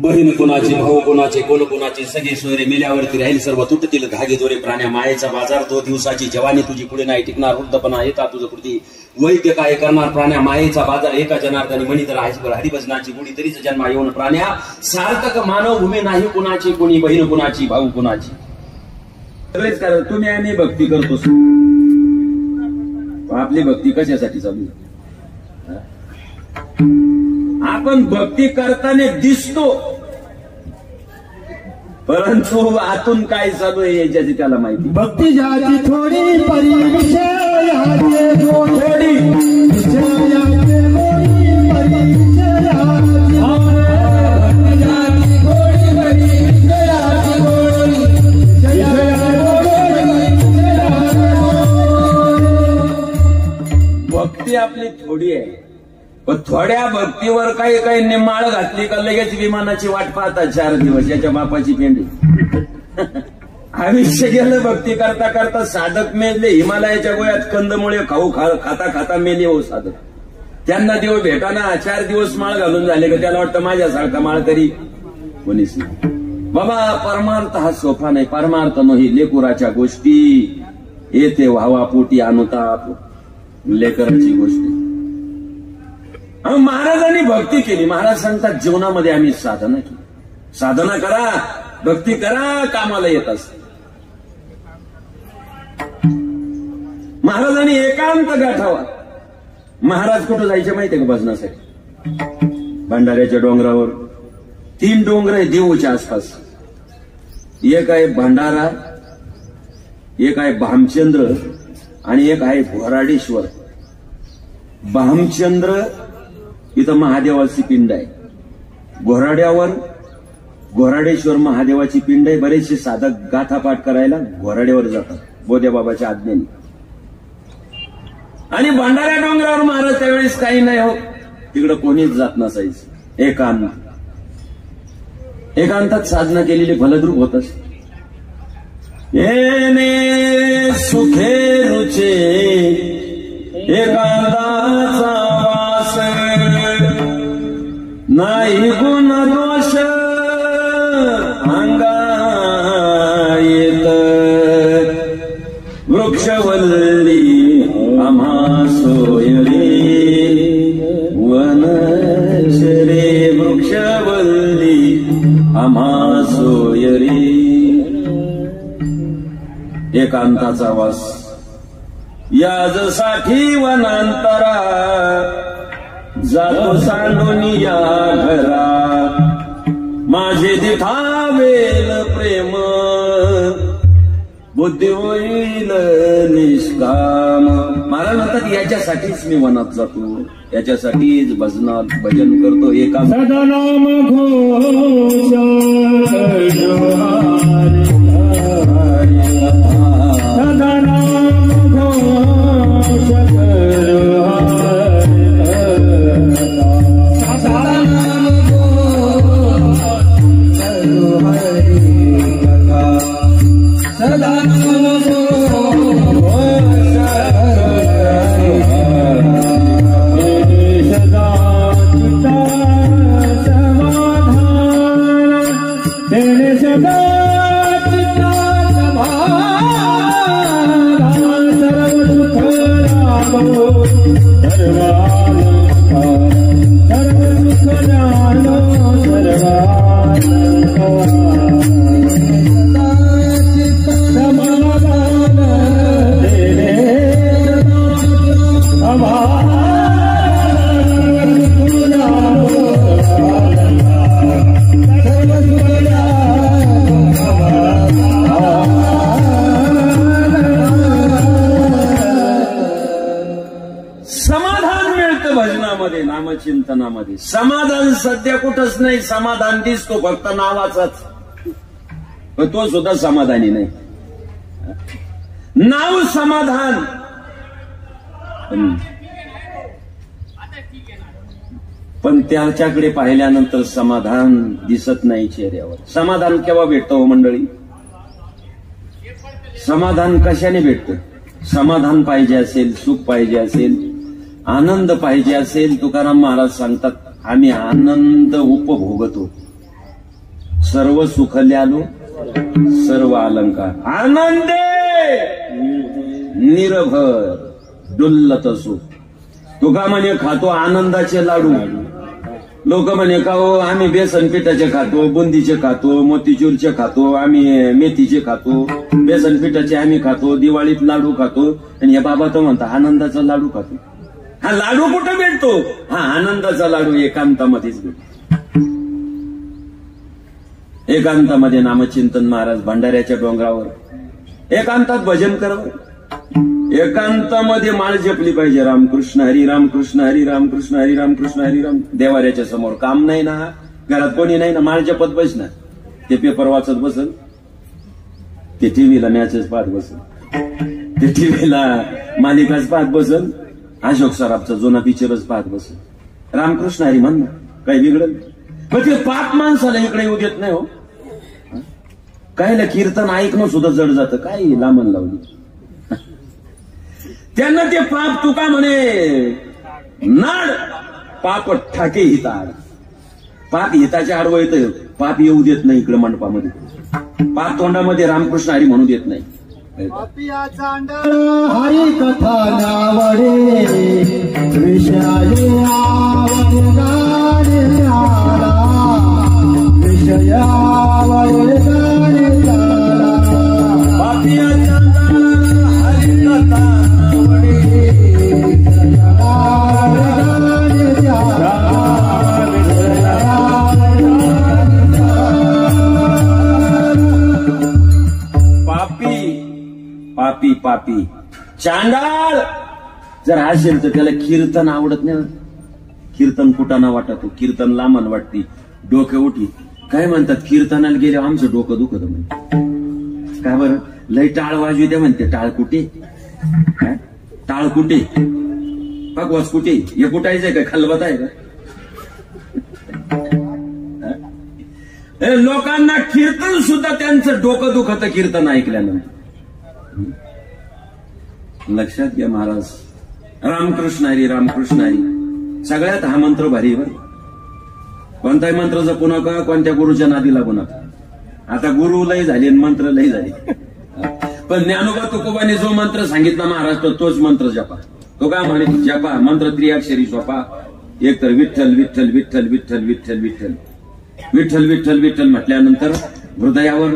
B: बहीण कोणाची, भाऊ कोणाचे, कोण कोणाचे, सगळे सोयरे मेल्यावरती राहील सर्व तुटतील धागे दोरे प्राण्या मायेचा बाजार तो दिवसाची जवानी तुझी पुढे नाही टिकणार वृद्धपणा येता तुझं कृती वैद्य काय करणार प्राण्या मायेचा बाजार एका जनार्दनी म्हणी तर आजवर हरिभजनाची गुढी तरीच जन्मा येऊन प्राण्या सार्थक मानव भूमी नाही कुणाची, कोणी बहीण कुणाची, भाऊ कुणाची. सगळेच कारण तुम्ही आम्ही भक्ती करतो. आपली भक्ती कशासाठी चालू? आपण भक्ती करताना दिसतो, परंतु आतून काय चालू आहे याच्याची त्याला माहिती.
A: भक्ती जाती थोडी परी विषयाचे थोडी विषयाचे गोडी परी विषयाचे गोडी परी विषयाचे गोडी
B: भक्ती आपली थोडी आहे, पण थोड्या भक्तीवर काही काही निमाळ घातली का लगेच विमानाची वाट पाहतात 4 दिवस. याच्या बापाची पेंडी. आयुष्य गेलं भक्ती करता करता. साधक मेले हिमालयाच्या गोळ्यात कंदमुळे खाऊ खाता खाता मेले हो साधक. त्यांना देव भेटाना 4 दिवस माळ घालून झाले का त्याला वाटतं माझ्यासारखा माळ तरी कोणीच नाही. बाबा परमार्थ हा सोपा नाही. परमार्थ नाही लेकुराच्या गोष्टी येते व्हावा पोटी अनुताप लेकराची गोष्टी. महाराजांनी भक्ती केली. महाराज सांगतात जीवनामध्ये आम्ही साधना केली. साधना करा, भक्ती करा, कामाला येत असत. महाराजांनी एकांत गाठावा. महाराज कुठं जायचे माहितीये का भजनासाठी? भंडाऱ्याच्या डोंगरावर 3 डोंगर आहे देऊच्या आसपास. एक आहे भंडारा, एक आहे भामचंद्र आणि एक आहे घोराडेश्वर. भामचंद्र इथं महादेवाची पिंड आहे. घोराड्यावर घोराडेश्वर महादेवाची पिंड आहे. बरेचसे साधक गाथा पाठ करायला घोराड्यावर जातात बोध्याबाबाच्या आज्ञेने. आणि भंडाऱ्या डोंगरावर महाराज त्यावेळेस काही नाही हो, तिकडं कोणीच जात नसायचं. एकांतात साधना केलेली फलद्रूप होत असते. येणे सुखे रुचे एकांताचा वास नाही गुण दोष अंगा येत वृक्षवल्ली आम्हा सोयरे वनशरे वृक्षवल्ली आम्हा सोयरे. एकांताचा वास याजसाठी वनांतरा जातो सांडून या घरा माझे दिठावेल प्रेम बुद्धी होईल निष्काम. मला म्हणतात याच्यासाठीच मी वनात जातो, याच्यासाठीच भजन करतो. एका
A: सदनाम घोष सदनाम घोष
B: नामचिंतनामध्ये. समाधान सध्या कुठंच नाही. समाधान दिसतो फक्त नावाचाच, पण तो सुद्धा समाधानी नाही. नाव समाधान, पण त्याच्याकडे पाहिल्यानंतर समाधान दिसत नाही चेहऱ्यावर. समाधान केव्हा भेटतं हो मंडळी? समाधान कशाने भेटतं? समाधान पाहिजे असेल, सुख पाहिजे असेल, आनंद पाहिजे असेल, तुकाराम महाराज सांगतात आम्ही आनंद उपभोगतो. सर्व सुखल्यालो सर्व अलंकार आनंदे निरभर डुल्लत सुख. तुका म्हणे खातो आनंदाचे लाडू. लोक म्हणे का हो आम्ही बेसन पिठाचे खातो, बुंदीचे खातो, मोतीचूरचे खातो, आम्ही मेथीचे खातो, बेसन पिठाचे आम्ही खातो, दिवाळीत लाडू खातो. आणि या बाबा तो म्हणता आनंदाचा लाडू खातो. हा लाडू कुठं भेटतो? हा आनंदाचा लाडू एकांतामध्येच भेटतो. एकांतामध्ये नामचिंतन. महाराज भंडाऱ्याच्या डोंगरावर एकांतात भजन करावं. एकांतामध्ये माळ जपली पाहिजे. रामकृष्ण हरी रामकृष्ण हरी रामकृष्ण हरी रामकृष्ण हरी राम. देवाऱ्याच्या समोर काम नाही ना, घरात कोणी नाही ना, माळ जपत बसणार. ते पेपर वाचत बसल, ते टीव्हीला मॅचेस पाहत बसल, ते टीव्हीला मालिकाच पाहत बसल, अशोक सराफचा जुना पिक्चरच पाहत बसल. रामकृष्ण हरी म्हण ना, काही बिघडल. पण ते पाप माणसाला इकडे येऊ देत नाही हो. कायला कीर्तन ऐकणं सुद्धा जड जातं. काय लांबण लावली त्यांना ते पाप. तुका म्हणे नाड पाप ठाके हिताड. पाप हिताच्या आडवं येतं. पाप येऊ देत नाही इकडे मंडपामध्ये. पाप तोंडामध्ये रामकृष्ण हरी म्हणू देत नाही.
A: हरी कथा नावडे विषयावडे गाणे झाला. विषयावडे गाणे झाला.
B: पापियाच्या हरी कथा पापी पापी चांडाळ जर असेल तर त्याला कीर्तन आवडत नाही. कीर्तन कुटाना वाटतो, कीर्तन लांबण वाटती, डोके उठी. काय म्हणतात कीर्तनाला गेले आमचं डोकं दुखत म्हणते. काय बरं लय टाळ वाजू द्या म्हणते. टाळ कुठे? टाळ कुठे? पकवास कुठे? हे कुठायचंय का? खलबत आहे का? लोकांना कीर्तन सुद्धा त्यांचं डोकं दुखत कीर्तन ऐकल्यानंतर. लक्षात घ्या महाराज. रामकृष्ण हरी रामकृष्ण हरी सगळ्यात हा मंत्र भारी बर. कोणताही मंत्र जपू नका, कोणत्या गुरुच्या नादी लागू नका. आता गुरु लय झाले आणि मंत्र लय झाले. पण ज्ञानोबा तुकोबाने जो मंत्र सांगितला महाराष्ट्र तोच मंत्र जपा. तो काय म्हणे? जपा मंत्र त्रिअक्षरी सोपा. एक तर विठ्ठल विठ्ठल विठ्ठल विठ्ठल विठ्ठल विठ्ठल विठ्ठल विठ्ठल विठ्ठल म्हटल्यानंतर हृदयावर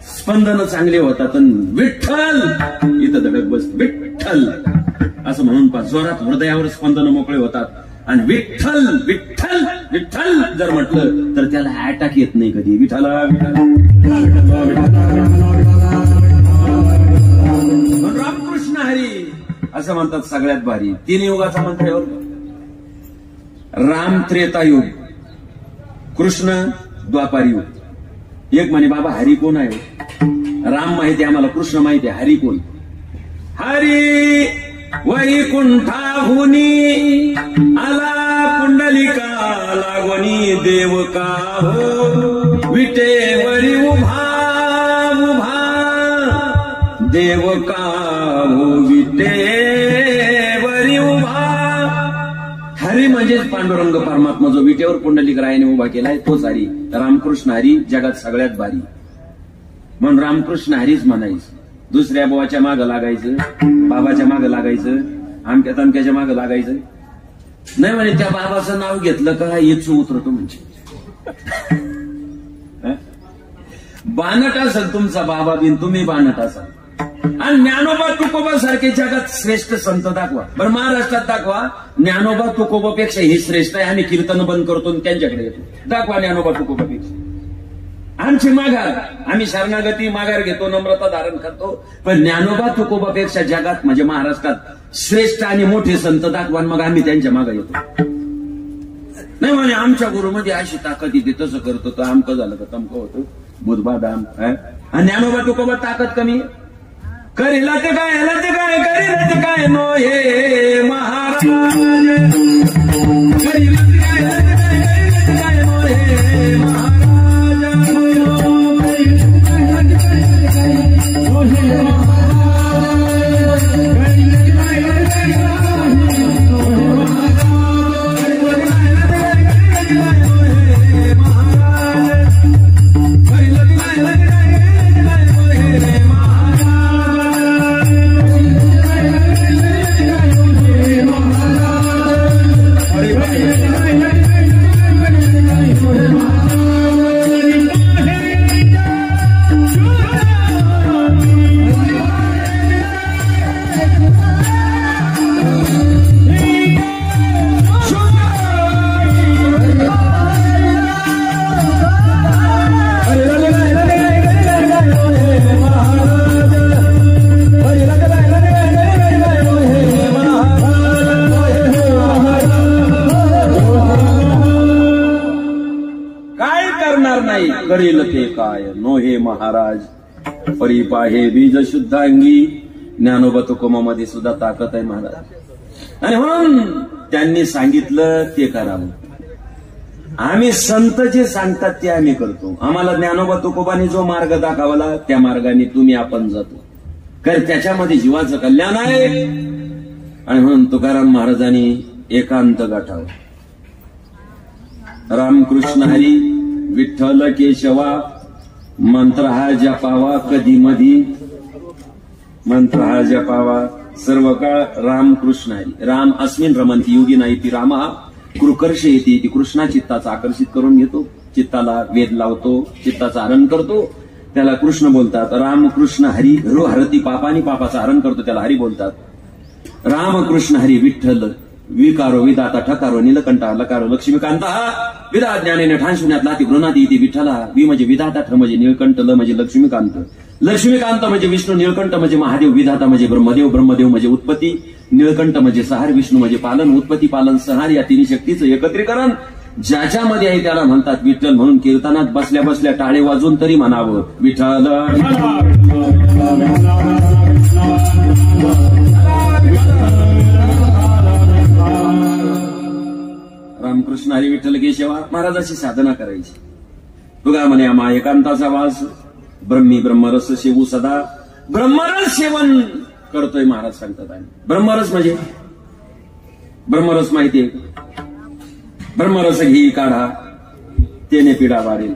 B: स्पंदन चांगले होतात. विठ्ठल इथं धडक बस. विठ्ठल असं म्हणून जोरात हृदयावर स्पंदन मोकळे होतात. आणि विठ्ठल विठ्ठल विठ्ठल जर म्हटलं तर त्याला अटॅक येत नाही कधी. विठ्ठल रामकृष्ण हरी असं म्हणतात. सगळ्यात भारी 3 युगाचा मंत्र आहे. राम त्रेतायुग, कृष्ण द्वापार युग. एक म्हणे बाबा हरी कोण आहे? राम माहिती आम्हाला, कृष्ण माहिती आहे, हरी कोण? हरी वैकुंठाहुनी आला पुंडलिका लागोनी देव का हो विटेवरी उभा उभा देव का हो विटेवरी उभा. हरी म्हणजेच पांडुरंग परमात्मा जो विटेवर पुंडलिक रायाने उभा केलाय तोच हरी. रामकृष्ण हरी जगात सगळ्यात भारी. म्हणून रामकृष्ण हरीच म्हणायचं. दुसऱ्या बाबाच्या मागं लागायचं, बाबाच्या मागं लागायचं, आमक्या तमक्याच्या मागं लागायचं नाही. म्हणे त्या बाबाचं नाव घेतलं का येचू उतरतो म्हणजे. बाणट असेल तुमचा बाबा बिन, तुम्ही बाणट असाल. आणि ज्ञानोबा तुकोबा सारखे जगात श्रेष्ठ संत दाखवा बरं. महाराष्ट्रात दाखवा. ज्ञानोबा तुकोबापेक्षा हे श्रेष्ठ आहे. आम्ही कीर्तन बंद करतो त्यांच्याकडे येतो. दाखवा ज्ञानोबा तुकोबापेक्षा. आमची माघार, आम्ही शरणागती माघार घेतो, नम्रता धारण करतो. पण ज्ञानोबा तुकोबापेक्षा जगात म्हणजे महाराष्ट्रात श्रेष्ठ आणि मोठे संत दाखवा, मग आम्ही त्यांच्या मागे येतो. नाही म्हणे आमच्या गुरुमध्ये अशी ताकद येते, तसं करतो तर आमकं झालं का तमकं होतं, बुधबादाम. आणि ज्ञानोबा तुकोबा ताकद कमी, करीला ते काय, ह्याला ते काय, करीला ते काय नो हे महाराज, करीला ते काय, ह्याला ते काय, करीला ते काय नो हे महाराज, करेल ते काय नो हे महाराज, परिपाहे बीज शुद्धांगी. ज्ञानोबा तुकोबामध्ये सुद्धा ताकद आहे महाराज, आणि म्हणून त्यांनी सांगितलं ते करावं. आम्ही संत जे सांगतात ते आम्ही करतो. आम्हाला ज्ञानोबा तुकोबाने जो मार्ग दाखवला त्या मार्गाने तुम्ही आपण जातो, कारण त्याच्यामध्ये जीवाचं कल्याण आहे. आणि म्हणून तुकाराम महाराजांनी एकांत गाठावं. रामकृष्ण हरी विठ्ठल केशवा मंत्र हा जपावा, कधी मधी मंत्र हा जपावा, सर्व काळ रामकृष्ण हरी. राम अस्मिन रमंती योगी नाही ती रामा कृकर्ष येते, ती कृष्णा चित्ताचा आकर्षित करून घेतो, चित्ताला वेध लावतो, चित्ताचा हरण करतो, त्याला कृष्ण बोलतात. रामकृष्ण हरी रो हरती पापानी, पापाचं हरण करतो त्याला हरी बोलतात. रामकृष्ण हरी विठ्ठल विकारो विदाता ठकारो नीलकंठा लकारो लक्ष्मीकांत. विदा ज्ञानेने ठाण शून्यात लाती गृणाती इथे विठ्ठला. वि म्हणजे विधाता, ठ म्हणजे निळकंठ, ल म्हणजे लक्ष्मीकांत. लक्ष्मीकांत म्हणजे विष्णू, निळकंठ म्हणजे महादेव, विधाता म्हणजे ब्रह्मदेव, ब्रह्मदेव म्हणजे उत्पत्ती, निळकंठ म्हणजे सहार, विष्णू म्हणजे पालन, उत्पत्ती पालन संहार या तिन्ही शक्तीचं एकत्रीकरण ज्याच्यामध्ये आहे त्याला म्हणतात विठ्ठल. म्हणून कीर्तनात बसल्या बसल्या टाळे वाजून तरी म्हणावं विठ्ठल. रामकृष्ण हरी विठ्ठल केशवा महाराजाची साधना करायची. तुगा म्हणे आम्हा एकांताचा वास, ब्रह्मी ब्रह्मरस सेवू सदा. ब्रह्मरस सेवन करतोय महाराज सांगतात. आणि ब्रह्मरस म्हणजे ब्रह्मरस माहितीये, ब्रह्मरस घी काढा त्याने पिढा वाढेल.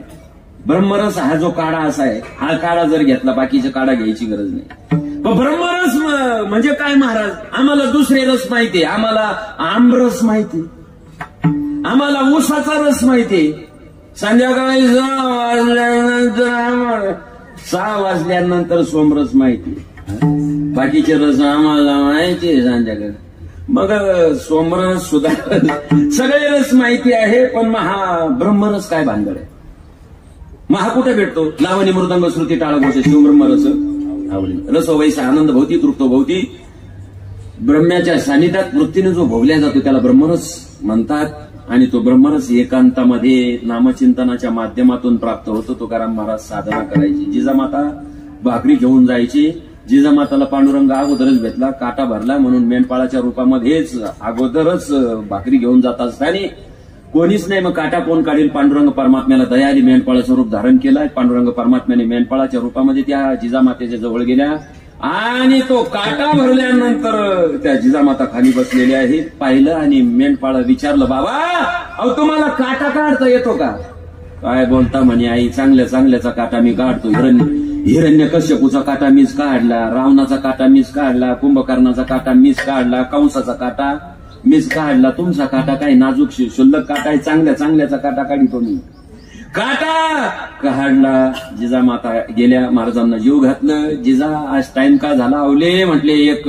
B: ब्रह्मरस हा जो काढा असा आहे, हा काढा जर घेतला बाकीचा काढा घ्यायची गरज नाही. पण ब्रह्मरस म्हणजे काय महाराज? आम्हाला दुसरे रस माहितीये, आम्हाला आमरस माहिती, आम्हाला ऊसाचा रस माहिती. संध्याकाळी 6 वाजल्यानंतर सोमरस माहिती, बाकीचे रस आम्हाला माहिती संध्याकाळी. मग सोमरस सुद्धा सगळे रस माहिती आहे, पण हा ब्रह्मरस काय भानगड आहे? महा कुठे भेटतो? लावणी मृदंग श्रुती टाळ घोष शिवब्रह्मरस आवडी रसो वैसा आनंद भोवती तृप्तो भोवती. ब्रह्म्याच्या सानिध्यात वृत्तीने जो भोगल्या जातो त्याला ब्रह्मरस म्हणतात. आणि तो ब्रह्मरस एकांतामध्ये नामचिंतनाच्या माध्यमातून प्राप्त होतो. तुकाराम महाराज साधना करायची. जिजामाता भाकरी घेऊन जायची. जिजामाताला पांडुरंग अगोदरच भेटला, काटा भरला, म्हणून मेंढपाळाच्या रूपामध्येच अगोदरच भाकरी घेऊन जात असताना कोणीच नाही. मग काटा कोण काढेल? पांडुरंग परमात्म्याला दया आली, मेंढपाळाचं रूप धारण केलं. पांडुरंग परमात्म्याने मेंढपाळाच्या रूपामध्ये त्या जिजामातेच्या जवळ गेल्या आणि तो काटा भरल्यानंतर त्या जिजामाता खाली बसलेल्या आहेत. पाहिलं आणि मेंढपाळ विचारलं, बाबा अहो तुम्हाला काटा काढता येतो का? काय बोलता म्हणे आई, चांगल्या चांगल्याचा काटा मी काढतो. हिरण्यकश्यपूचा काटा मीच काढला, रावणाचा काटा मीच काढला, कुंभकर्णाचा काटा मीच काढला, कंसाचा काटा मीच काढला. तुमचा काटा काय नाजूक शुल्लक काटा आहे, चांगल्या चांगल्याचा काटा काढितो मी. काटा काढला. जिजामाता गेल्या, महाराजांना जीव घातलं. जिजा आज टाइम का झाला? आवले म्हटले एक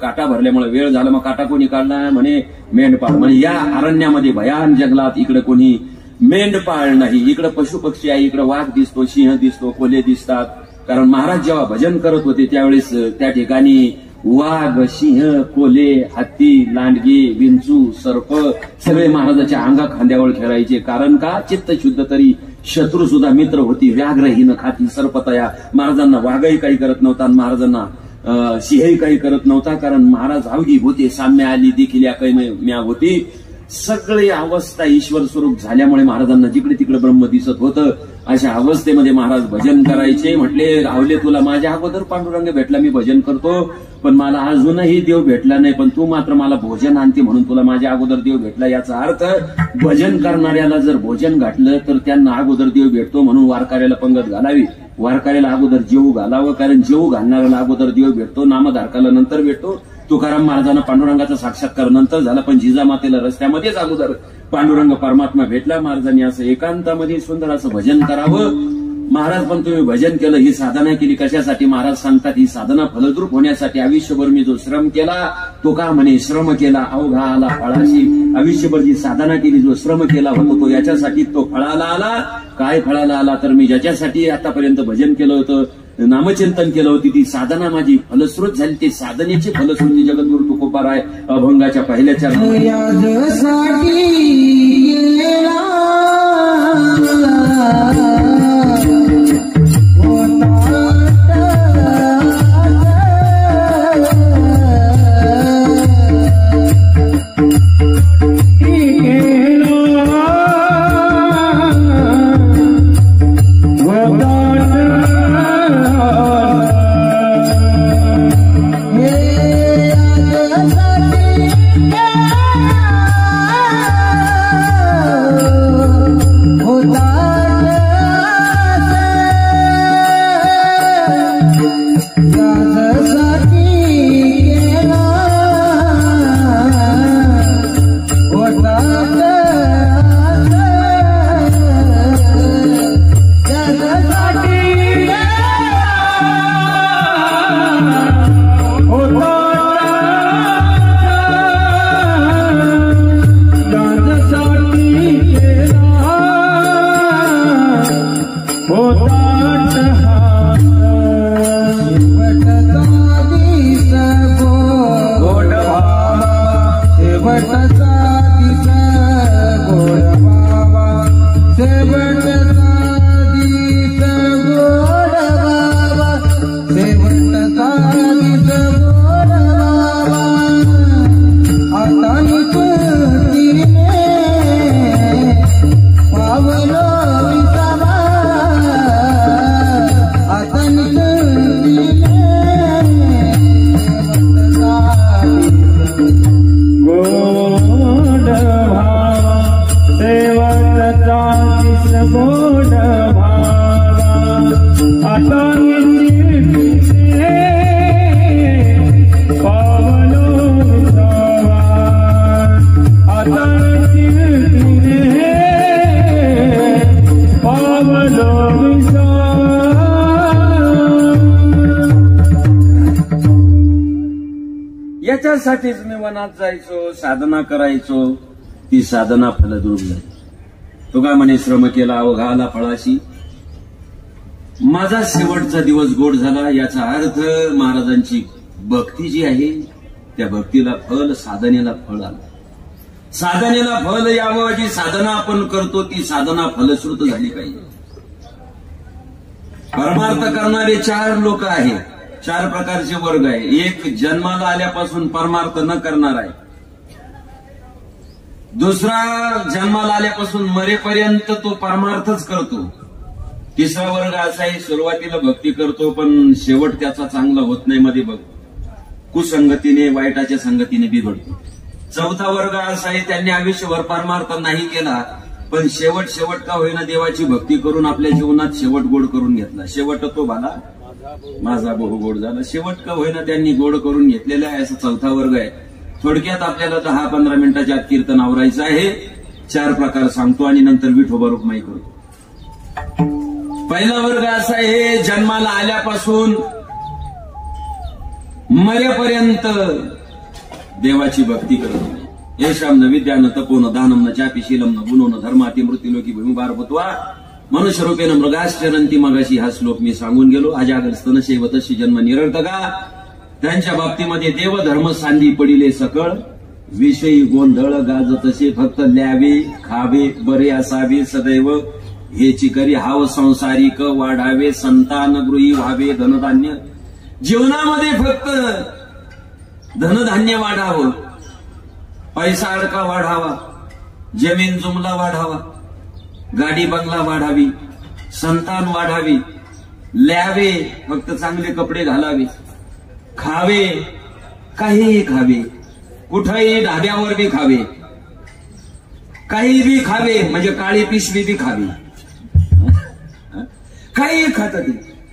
B: काटा भरल्यामुळे वेळ झाला. मग काटा कोणी काढला? म्हणे मेंढपाळ. म्हणजे या अरण्यामध्ये भयान जंगलात इकडे कोणी मेंढपाळ नाही. इकडे पशुपक्षी आहे, इकडे वाघ दिसतो, सिंह दिसतो, कोल्हे दिसतात. कारण महाराज जेव्हा भजन करत होते त्यावेळेस त्या ठिकाणी वाघ, सिंह, कोल्हे, हत्ती, लांडगे, विंचू, सर्प सगळे महाराजाच्या अंगा खांद्यावर खेळायचे. कारण का? चित्त शुद्ध तरी शत्रू सुद्धा मित्र होती. व्याघ्र ही न खाती सर्पतया. महाराजांना वाघही काही करत नव्हता, महाराजांना सिंहही काही करत नव्हता. कारण महाराज अवघी होते. साम्य आली देखील म्या होती. सगळी अवस्था ईश्वर स्वरूप झाल्यामुळे महाराजांना जिकडे तिकडे ब्रह्म दिसत होतं. अशा अवस्थेमध्ये महाराज भजन करायचे. म्हटले, राहुले तुला माझ्या अगोदर पांडुरंग भेटला, मी भजन करतो, पण मला अजूनही देव भेटला नाही, पण तू मात्र मला भोजन आणते म्हणून तुला माझ्या अगोदर देव भेटला. याचा अर्थ भजन करणाऱ्याला जर भोजन घातलं तर त्यांना अगोदर देव भेटतो. म्हणून वारकऱ्याला पंगत घालावी, वारकऱ्याला अगोदर जेवू घालावं, कारण जेवू घालणाऱ्याला अगोदर देव भेटतो, नामधारकाला नंतर भेटतो. तुकाराम महाराजांना पांडुरंगाचा साक्षात्कार नंतर झाला, पण जिजामातेला रस्त्यामध्येच अगोदर पांडुरंग परमात्मा भेटला. महाराजांनी असं एकांतामध्ये सुंदर असं भजन करावं. महाराज पण तुम्ही भजन केलं, ही साधना केली कशासाठी? महाराज सांगतात, ही साधना फलद्रूप होण्यासाठी. आयुष्यभर मी जो श्रम केला तो का म्हणे श्रम केला अवघा आला फळाशी. आयुष्यभर जी साधना केली, जो श्रम केला होता तो याच्यासाठी तो फळाला आला. काय फळाला आला? तर मी ज्याच्यासाठी आतापर्यंत भजन केलं होतं, नामचिंतन केलं होती, ती साधना माझी फलश्रुत झाली. ते साधनेची फलश्रुती जगद्गुरु तुकोबाराय अभंगाच्या पहिल्या चरणात याच्यासाठीच मी वनात जायचो, साधना करायचो. ती साधना फलद्रूप झाली. तो काय म्हणे श्रम केला अवघा आला फळाशी. माझा शेवटचा दिवस गोड झाला. याचा अर्थ महाराजांची भक्ती जी आहे त्या भक्तीला फल, साधनेला फळ आलं. साधनेला फल यावं, जी साधना आपण करतो ती साधना फलश्रुत झाली पाहिजे. परमार्थ करणारे 4 लोक आहेत, 4 प्रकारचे वर्ग आहे. एक जन्माला आल्यापासून परमार्थ न करणार आहे. दुसरा जन्माला आल्यापासून मरेपर्यंत तो परमार्थच करतो. तिसरा वर्ग असा आहे, सुरुवातीला भक्ती करतो पण शेवट त्याचा चांगला होत नाही, मध्ये बघ कुसंगतीने वाईटाच्या संगतीने बिघडतो. चौथा वर्ग असा आहे, त्यांनी आयुष्यभर परमार्थ नाही केला पण शेवट का होईना देवाची भक्ती करून आपल्या जीवनात शेवट गोड करून घेतला. शेवट तो भाला माझा बहु गोड झाला. शेवट का होईना त्यांनी गोड करून घेतलेला आहे. असा चौथा वर्ग आहे. थोडक्यात आपल्याला 10-15 मिनिटाच्या आत कीर्तन आवरायचं आहे. 4 प्रकार सांगतो आणि नंतर विठोबा रुक्माई करतो. पहिला वर्ग असा आहे, जन्माला आल्यापासून मरेपर्यंत देवाची भक्ती करत नाही. येशाम न विद्या न तपो न दानम न चापी शीलम न गुणो न धर्माती मृत्यूलोकी भूमिभार भूत्वा मनुष्य रूपेन मृगाश्चरंती. मगाशी हा श्लोक मी सांगून गेलो. अजागर स्तनशैव तशी जन्म निरर्थका. त्यांच्या बाबतीमध्ये देवधर्म सांदी पडिले सकळ, विषयी गोंधळ गाजतसे फक्त ल्यावे खावे बरे असावे सदैव, हेची करी हाव संसारिक वाढावे संतान गृही व्हावे धनधान्य. जीवनामध्ये फक्त धनधान्य वाढावं, पैसा अडका वाढावा, जमीन जुमला वाढावा, गाडी बंगला वाढावी, संतान वाढावी, ल्यावे फक्त चांगले कपडे घालावे, खावे काहीही खावे, कुठेही ढाब्यावर बी खावे, काही बी खावे म्हणजे काळी पिशवी बी खावी, काही खात ते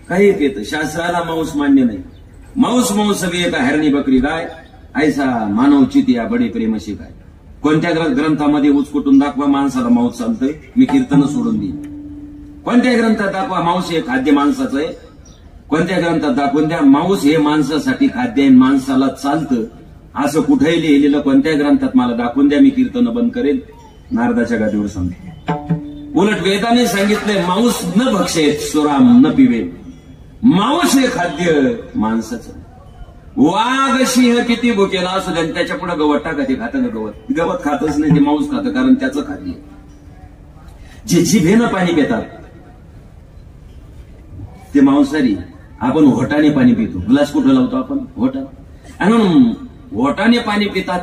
B: काही पेत. शास्त्राला मांस मान्य नाही. मांस मांस बी एका हरणी बकरी गाय ऐसा मानव चिती या बडे प्रेमशी काय. कोणत्या ग्रंथामध्ये उचकुटून दाखवा माणसाला मांस चालतंय, मी कीर्तन सोडून देईन. कोणत्या ग्रंथात दाखवा मांस हे खाद्य माणसाचं आहे, कोणत्या ग्रंथात दाखवून द्या मांस हे माणसासाठी खाद्य आहे, माणसाला चालतं असं कुठेही लिहिलेलं कोणत्या ग्रंथात मला दाखवून द्या, मी कीर्तन बंद करेन. नारदाच्या गादीवर सांगतो. उलट वेदाने सांगितलंय मांस न भक्षेत सुराम न पिवे. मांस हे खाद्य माणसाचं. वाघ सिंह किती भुकेला असू द्या त्याच्या पुढे गवत टाका, ते खातं का गवत? गवत खातच नाही, ते मांस खातं, कारण त्याचं खाद्य. जे जिभेनं पाणी पितात ते मांसाहारी. आपण होटाने पाणी पितो, ग्लास कुठं लावतो आपण? होटा. आणि होटाने पाणी पितात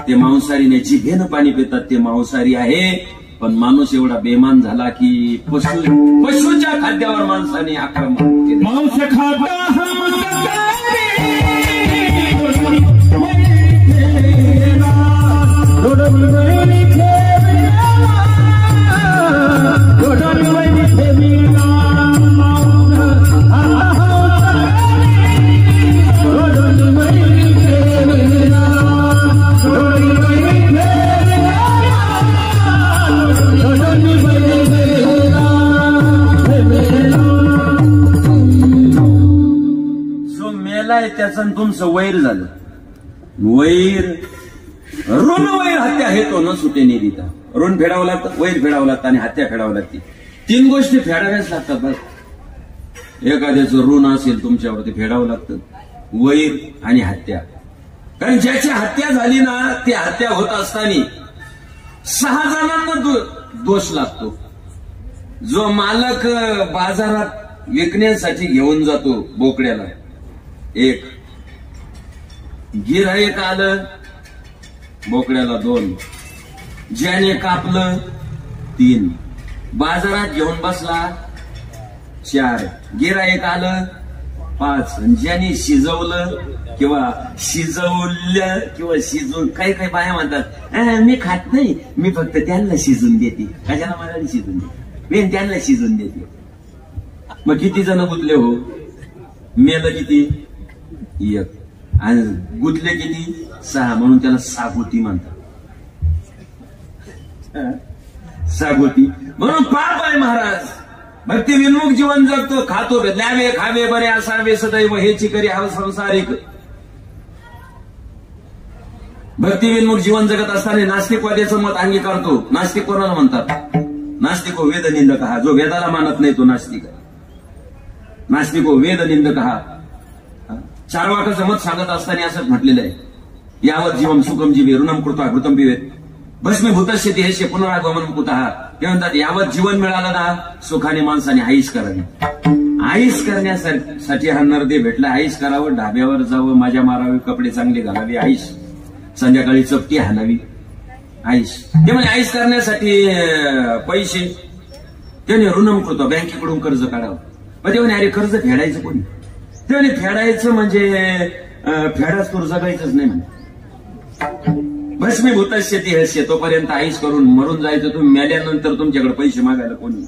B: ते मांसाहारी नाही, जिभेनं पाणी पितात ते मांसाहारी आहे. पण माणूस एवढा बेमान झाला की पशूच्या खाद्यावर माणसाने आक्रमण केलं.
A: मांस खाता
B: त्याचं तुमचं वैर झालं. वैर ऋण वैर हत्या हे तो न सुटे निरिता. ऋण फेडावं लागतं, वैर फेडावं लागतं आणि हत्या फेडावं लागते. तीन गोष्टी फेडाव्याच लागतात. बस एखाद्याचं ऋण असेल तुमच्यावरती फेडावं लागतं, वैर आणि हत्या. कारण ज्याची हत्या झाली ना, ती हत्या होत असताना 6 जणांना दोष लागतो. जो मालक बाजारात विकण्यासाठी घेऊन जातो बोकड्याला, एक गिऱ्हाईक आलं बोकड्याला 2, ज्याने कापलं 3, बाजारात घेऊन बसला 4, गिऱ्हाईक आलं 5, ज्याने शिजवलं किंवा शिजवलं किंवा शिजवून काही काही बाया म्हणतात मी खात नाही, मी फक्त त्यांना शिजून देते. कशाला मला शिजून देते? मी त्यांना शिजून देते. मग किती जण गुतले हो? मेलं किती? 1. आणि गुतले किती? 6. म्हणून त्याला सागोती म्हणतात. सागोती म्हणून पाप आहे महाराज. भक्ती विन्मुख जीवन जगतो, खातो ल्यावे खावे बरे असावे सदैव, हेची करी हाव संसारिक. भक्ती विन्मुख जीवन जगत असताना नास्तिकवाद्याचं मत अंगीकारतो. नास्तिक कोणाला म्हणतात? नास्तिको वेद निंदक हा. जो वेदाला मानत नाही तो नास्तिक आहे. नास्तिको वेद निंदक हा. चार्वाकाचं मत सांगत असताना असंच म्हटलेलं आहे, यावत जीवम सुखम जीवे ऋणम कृता घृतम पिवेत भस्मीभूतस्य देहस्य पुनरागमनम कुतः. ते म्हणतात यावत जीवन मिळालं ना, सुखाने माणसाने आईश करावी. आईश करण्यासाठी हा नरदे भेटला. आईश करावं, ढाब्यावर जावं, मजा मारावी, कपडे चांगले घालावे, आईश. संध्याकाळी चपटी हाणावी, आईश. ते म्हणजे आईश करण्यासाठी पैसे त्याने ऋणम कृत, बँकेकडून कर्ज काढावं. मग ते म्हणे अरे कर्ज फेडायचं कोणी? ते म्हणे फेडायचं म्हणजे फेडाच तर जगायचंच नाही म्हणे. भस्मीभूतस्य देहस्य, तोपर्यंत आईश करून मरून जायचं. तुम्ही मेल्यानंतर तुमच्याकडे पैसे मागायला कोणी?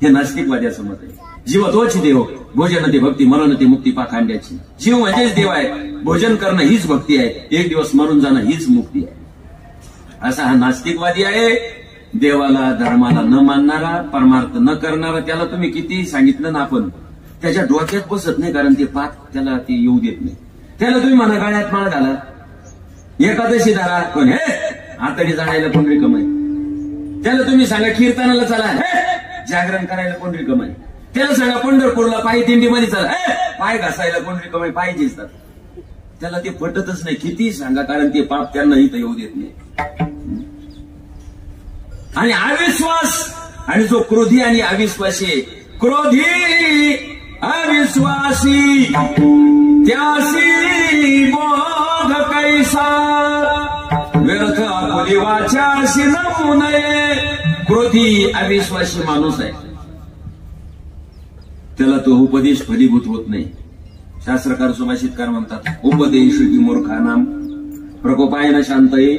B: हे नास्तिकवाद्याचं मत आहे. जीव तोच देव, भोजन ते भक्ती, मरण ते मुक्ती पाखांड्याची. जीव म्हणजेच देव आहे, भोजन करणं हीच भक्ती आहे, एक दिवस मरून जाणं हीच मुक्ती आहे. असा हा नास्तिकवादी आहे. देवाला धर्माला न मानणारा, परमार्थ न करणारा. त्याला तुम्ही किती सांगितलं ना आपण, त्याच्या डोक्यात बसत नाही, कारण ते पाप त्याला ते येऊ देत नाही. त्याला तुम्ही म्हणा गाळ्यात माळ घाला, एकादशी धरा, पण हे आतडी जाणायला कोण रिकम आहे? त्याला तुम्ही सांगा कीर्तनाला चला, हे जागरण करायला कोण रिकम आहे? त्याला सांगा पंढरपूरला पायी दिंडीमध्ये चला, हे पाय घासायला कोण रिकम आहे? पाय झिजतात. त्याला ते पटतच नाही, किती सांगा, कारण ते पाप त्यांना इथं येऊ देत नाही. आणि अविश्वास, आणि जो क्रोधी आणि अविश्वासी, क्रोधी अविश्वासी त्यासी बोध कैसा, व्यर्थ आपली वाचासी नमू नये. क्रोधी अविश्वासी माणूस आहे, त्याला तो उपदेश फलीभूत होत नाही. शास्त्रकार सुभाषितकार म्हणतात, उपदेशु मूर्खानाम प्रकोपायन शांतये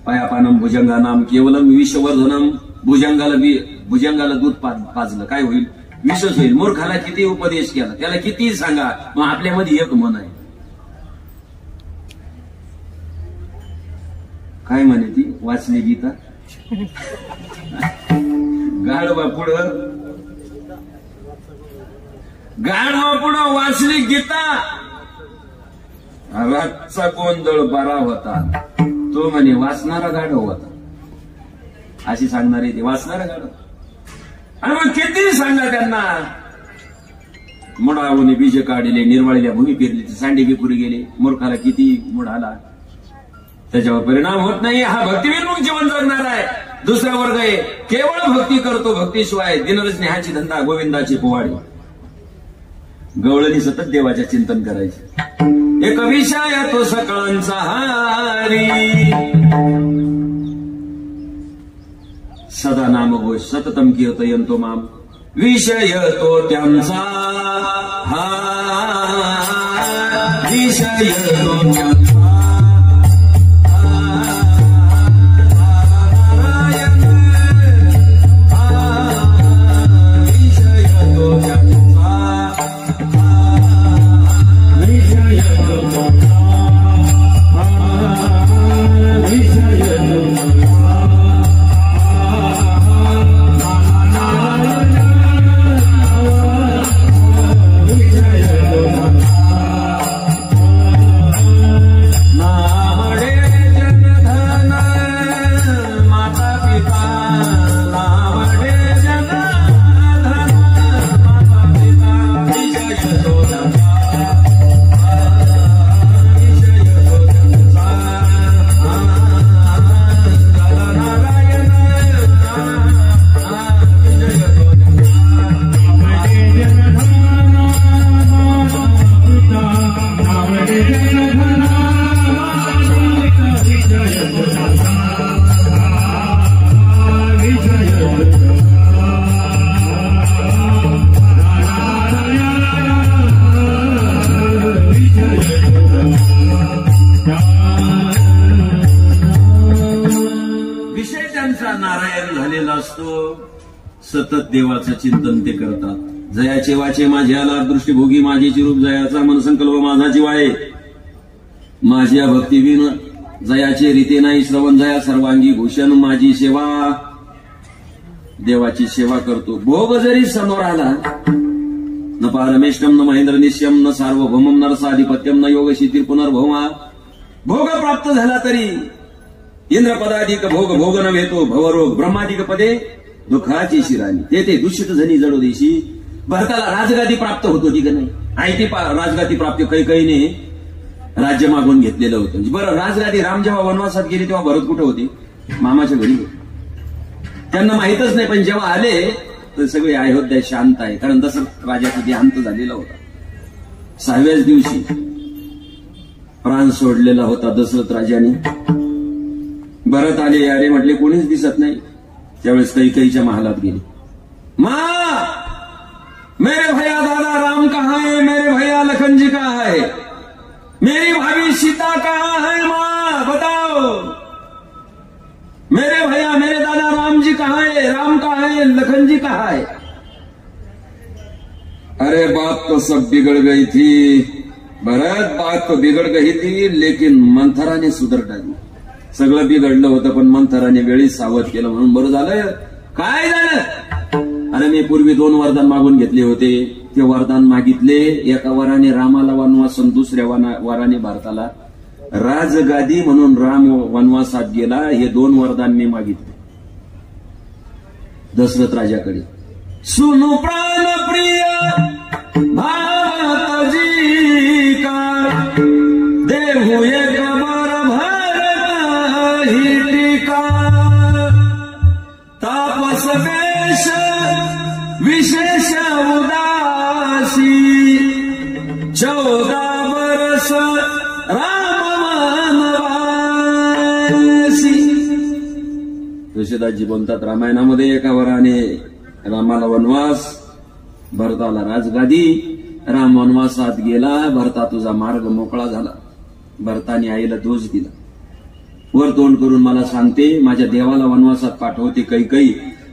B: पायापानम भुजंगानाम केवलम विषवर्धनम. भुजंगाला दूध पाजलं काय होईल? विषच होईल. मूर्खाला किती उपदेश केला, त्याला किती सांगा, मग आपल्यामध्ये एक मन आहे. काय म्हणे ती वाचली गीता? गाढवा पुढं वाचली गीता. रातचा गोंधळ बरा होता, तो म्हणे वाचणारा गाढव होता. अशी सांगणारी ती वाचणारा गाढव. आणि मग किती सांगा त्यांना. मुडावून बीज काढले, निर्वाळील्या भूमी पेरली, सांडी विपुरी गेले. मूर्खाला किती मुड आला, त्याच्यावर परिणाम होत नाही. हा भक्तिविन्मुख जीवन जगणार आहे. दुसरा वर्ग आहे, केवळ भक्ती करतो, भक्तीशिवाय दिनरस्नेहाची धंदा, गोविंदाची पोवाडी. गवळणी सतत देवाच्या चिंतन करायचे. एक विषय तो सकळांचा हारी, सदा नाम घोष सततम कीर्तयंतो माम. विषय तो त्यांचा हा, विषय तो त्यांचा सतत देवाचं चिंतन ते करतात. जयाचे वाचे माझ्या लाभ दृष्टीभोगी माझे चिरूप, जयाचा मनसंकल्प माझा जीव आहे. माझ्या भक्तीविन जयाचे रीते नाही श्रवण, जया सर्वांगी भूषण माझी सेवा. देवाची सेवा करतो. भोग जरी समोर आला, न पारमेष्टम न महेंद्र निश्यम न सार्वभौमम न रसाधिपत्यम न योग शिथिर पुनर्भौमा. भोग प्राप्त झाला तरी इंद्रपदाधिक भोग भोग न भेतो भवरोग. ब्रह्माधिक पदे दुःखाची शिराणी, ते दूषित झनी जडो देशी. भरताला राजगादी प्राप्त होत होती का नाही? आयती राजगादी प्राप्त कैकईने राज्य मागून घेतलेलं होतं. बरं, राजगादी राम जेव्हा वनवासात गेले तेव्हा भरत कुठे होते? मामाच्या घरी. त्यांना माहितच नाही, पण जेव्हा आले तर सगळे अयोध्या शांत आहे, कारण दशरथ राजाचा देहांत झालेला होता. 6व्याच दिवशी प्राण सोडलेला होता दशरथ राजाने. भरत आले, अरे म्हटले कोणीच दिसत नाही. त्यावेळेस कैकईच्या महालात गेले. मां, मेरे भैया दादा राम कहाँ है? मेरे भैया लखन जी कहाँ है? मेरी भाभी सीता कहाँ है? मां बताओ, मेरे भैया मेरे दादा राम जी कहाँ है? राम कहाँ है? लखन जी कहाँ है? अरे बात तो सब बिगड़ गई थी भरत, बात तो बिगड़ गई थी, लेकिन मंथरा ने सुधर डाली. सगळं बिघडलं होतं, पण मंथराने वेळीच सावध केलं, म्हणून बरं झालं. काय झालं? अरे मी पूर्वी 2 वरदान मागून घेतले होते. ते वरदान मागितले. एका वराने रामाला वनवास, दुसऱ्या वराने भारताला राजगादी, म्हणून राम वनवासात गेला. हे 2 वरदान मी मागितले दशरथ राजाकडे. सुनु प्राण प्रिय भावतजी का दे तुळशीदासजी बोलतात रामायणामध्ये, एका वराने रामाला वनवास, भरताला राजगादी. राम वनवासात गेला, भरता तुझा मार्ग मोकळा झाला. भरताने आईला दोष दिला, वर तोंड करून मला सांगते माझ्या देवाला वनवासात पाठवते कैकई,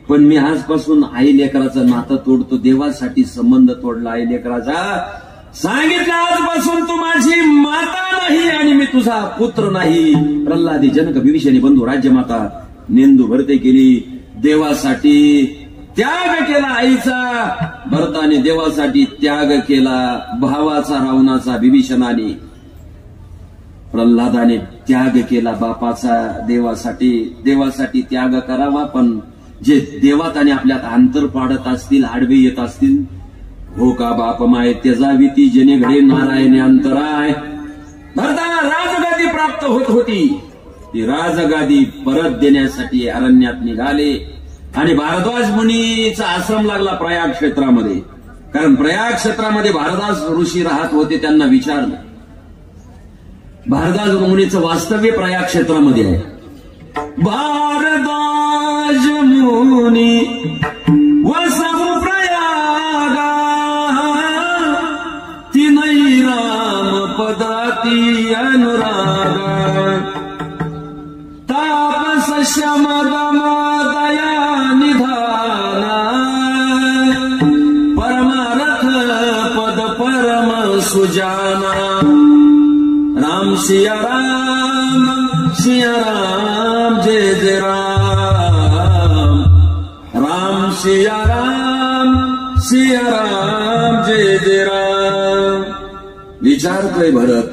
B: पण मी आजपासून आई लेकराचं नातं तोडतो. देवासाठी संबंध तोडला आई लेकराचा. सांगितलं आजपासून तू माझी माता नाही आणि मी तुझा पुत्र नाही. प्रल्हादी जनक विभीषणी बंधू राज्यमाता नेंदू भरते केली. देवासाठी त्याग केला आईचा. भरताने देवासाठी त्याग केला. भावाचा रावणाचा विभीषणाने. प्रल्हादाने त्याग केला बापाचा देवासाठी. देवासाठी त्याग करावा, पण जे देवात आणि आपल्यात अंतर पाडत असतील, आडवे येत असतील, हो का बाप माय त्याचा विती जने घडे नारायणे अंतराय. भरताना राजगादी प्राप्त होत होती. ती राजगादी परत देण्यासाठी अरण्यात निघाले आणि भारद्वाज मुनीचा आश्रम लागला प्रयाग क्षेत्रामध्ये. कारण प्रयाग क्षेत्रामध्ये भारद्वाज ऋषी राहत होते. त्यांना विचारलं, भारद्वाज मुनीचं वास्तव्य प्रयाग क्षेत्रामध्ये आहे. भारद्वाज मुनी वसव प्रयागा, तिनई राम पदाती अनुरागा. तापस शमदम दया निधाना, परमारथ पद परम सुजाना. राम सिया राम जय जय राम. राम सिया राम जय जय राम. विचारतोय भरत,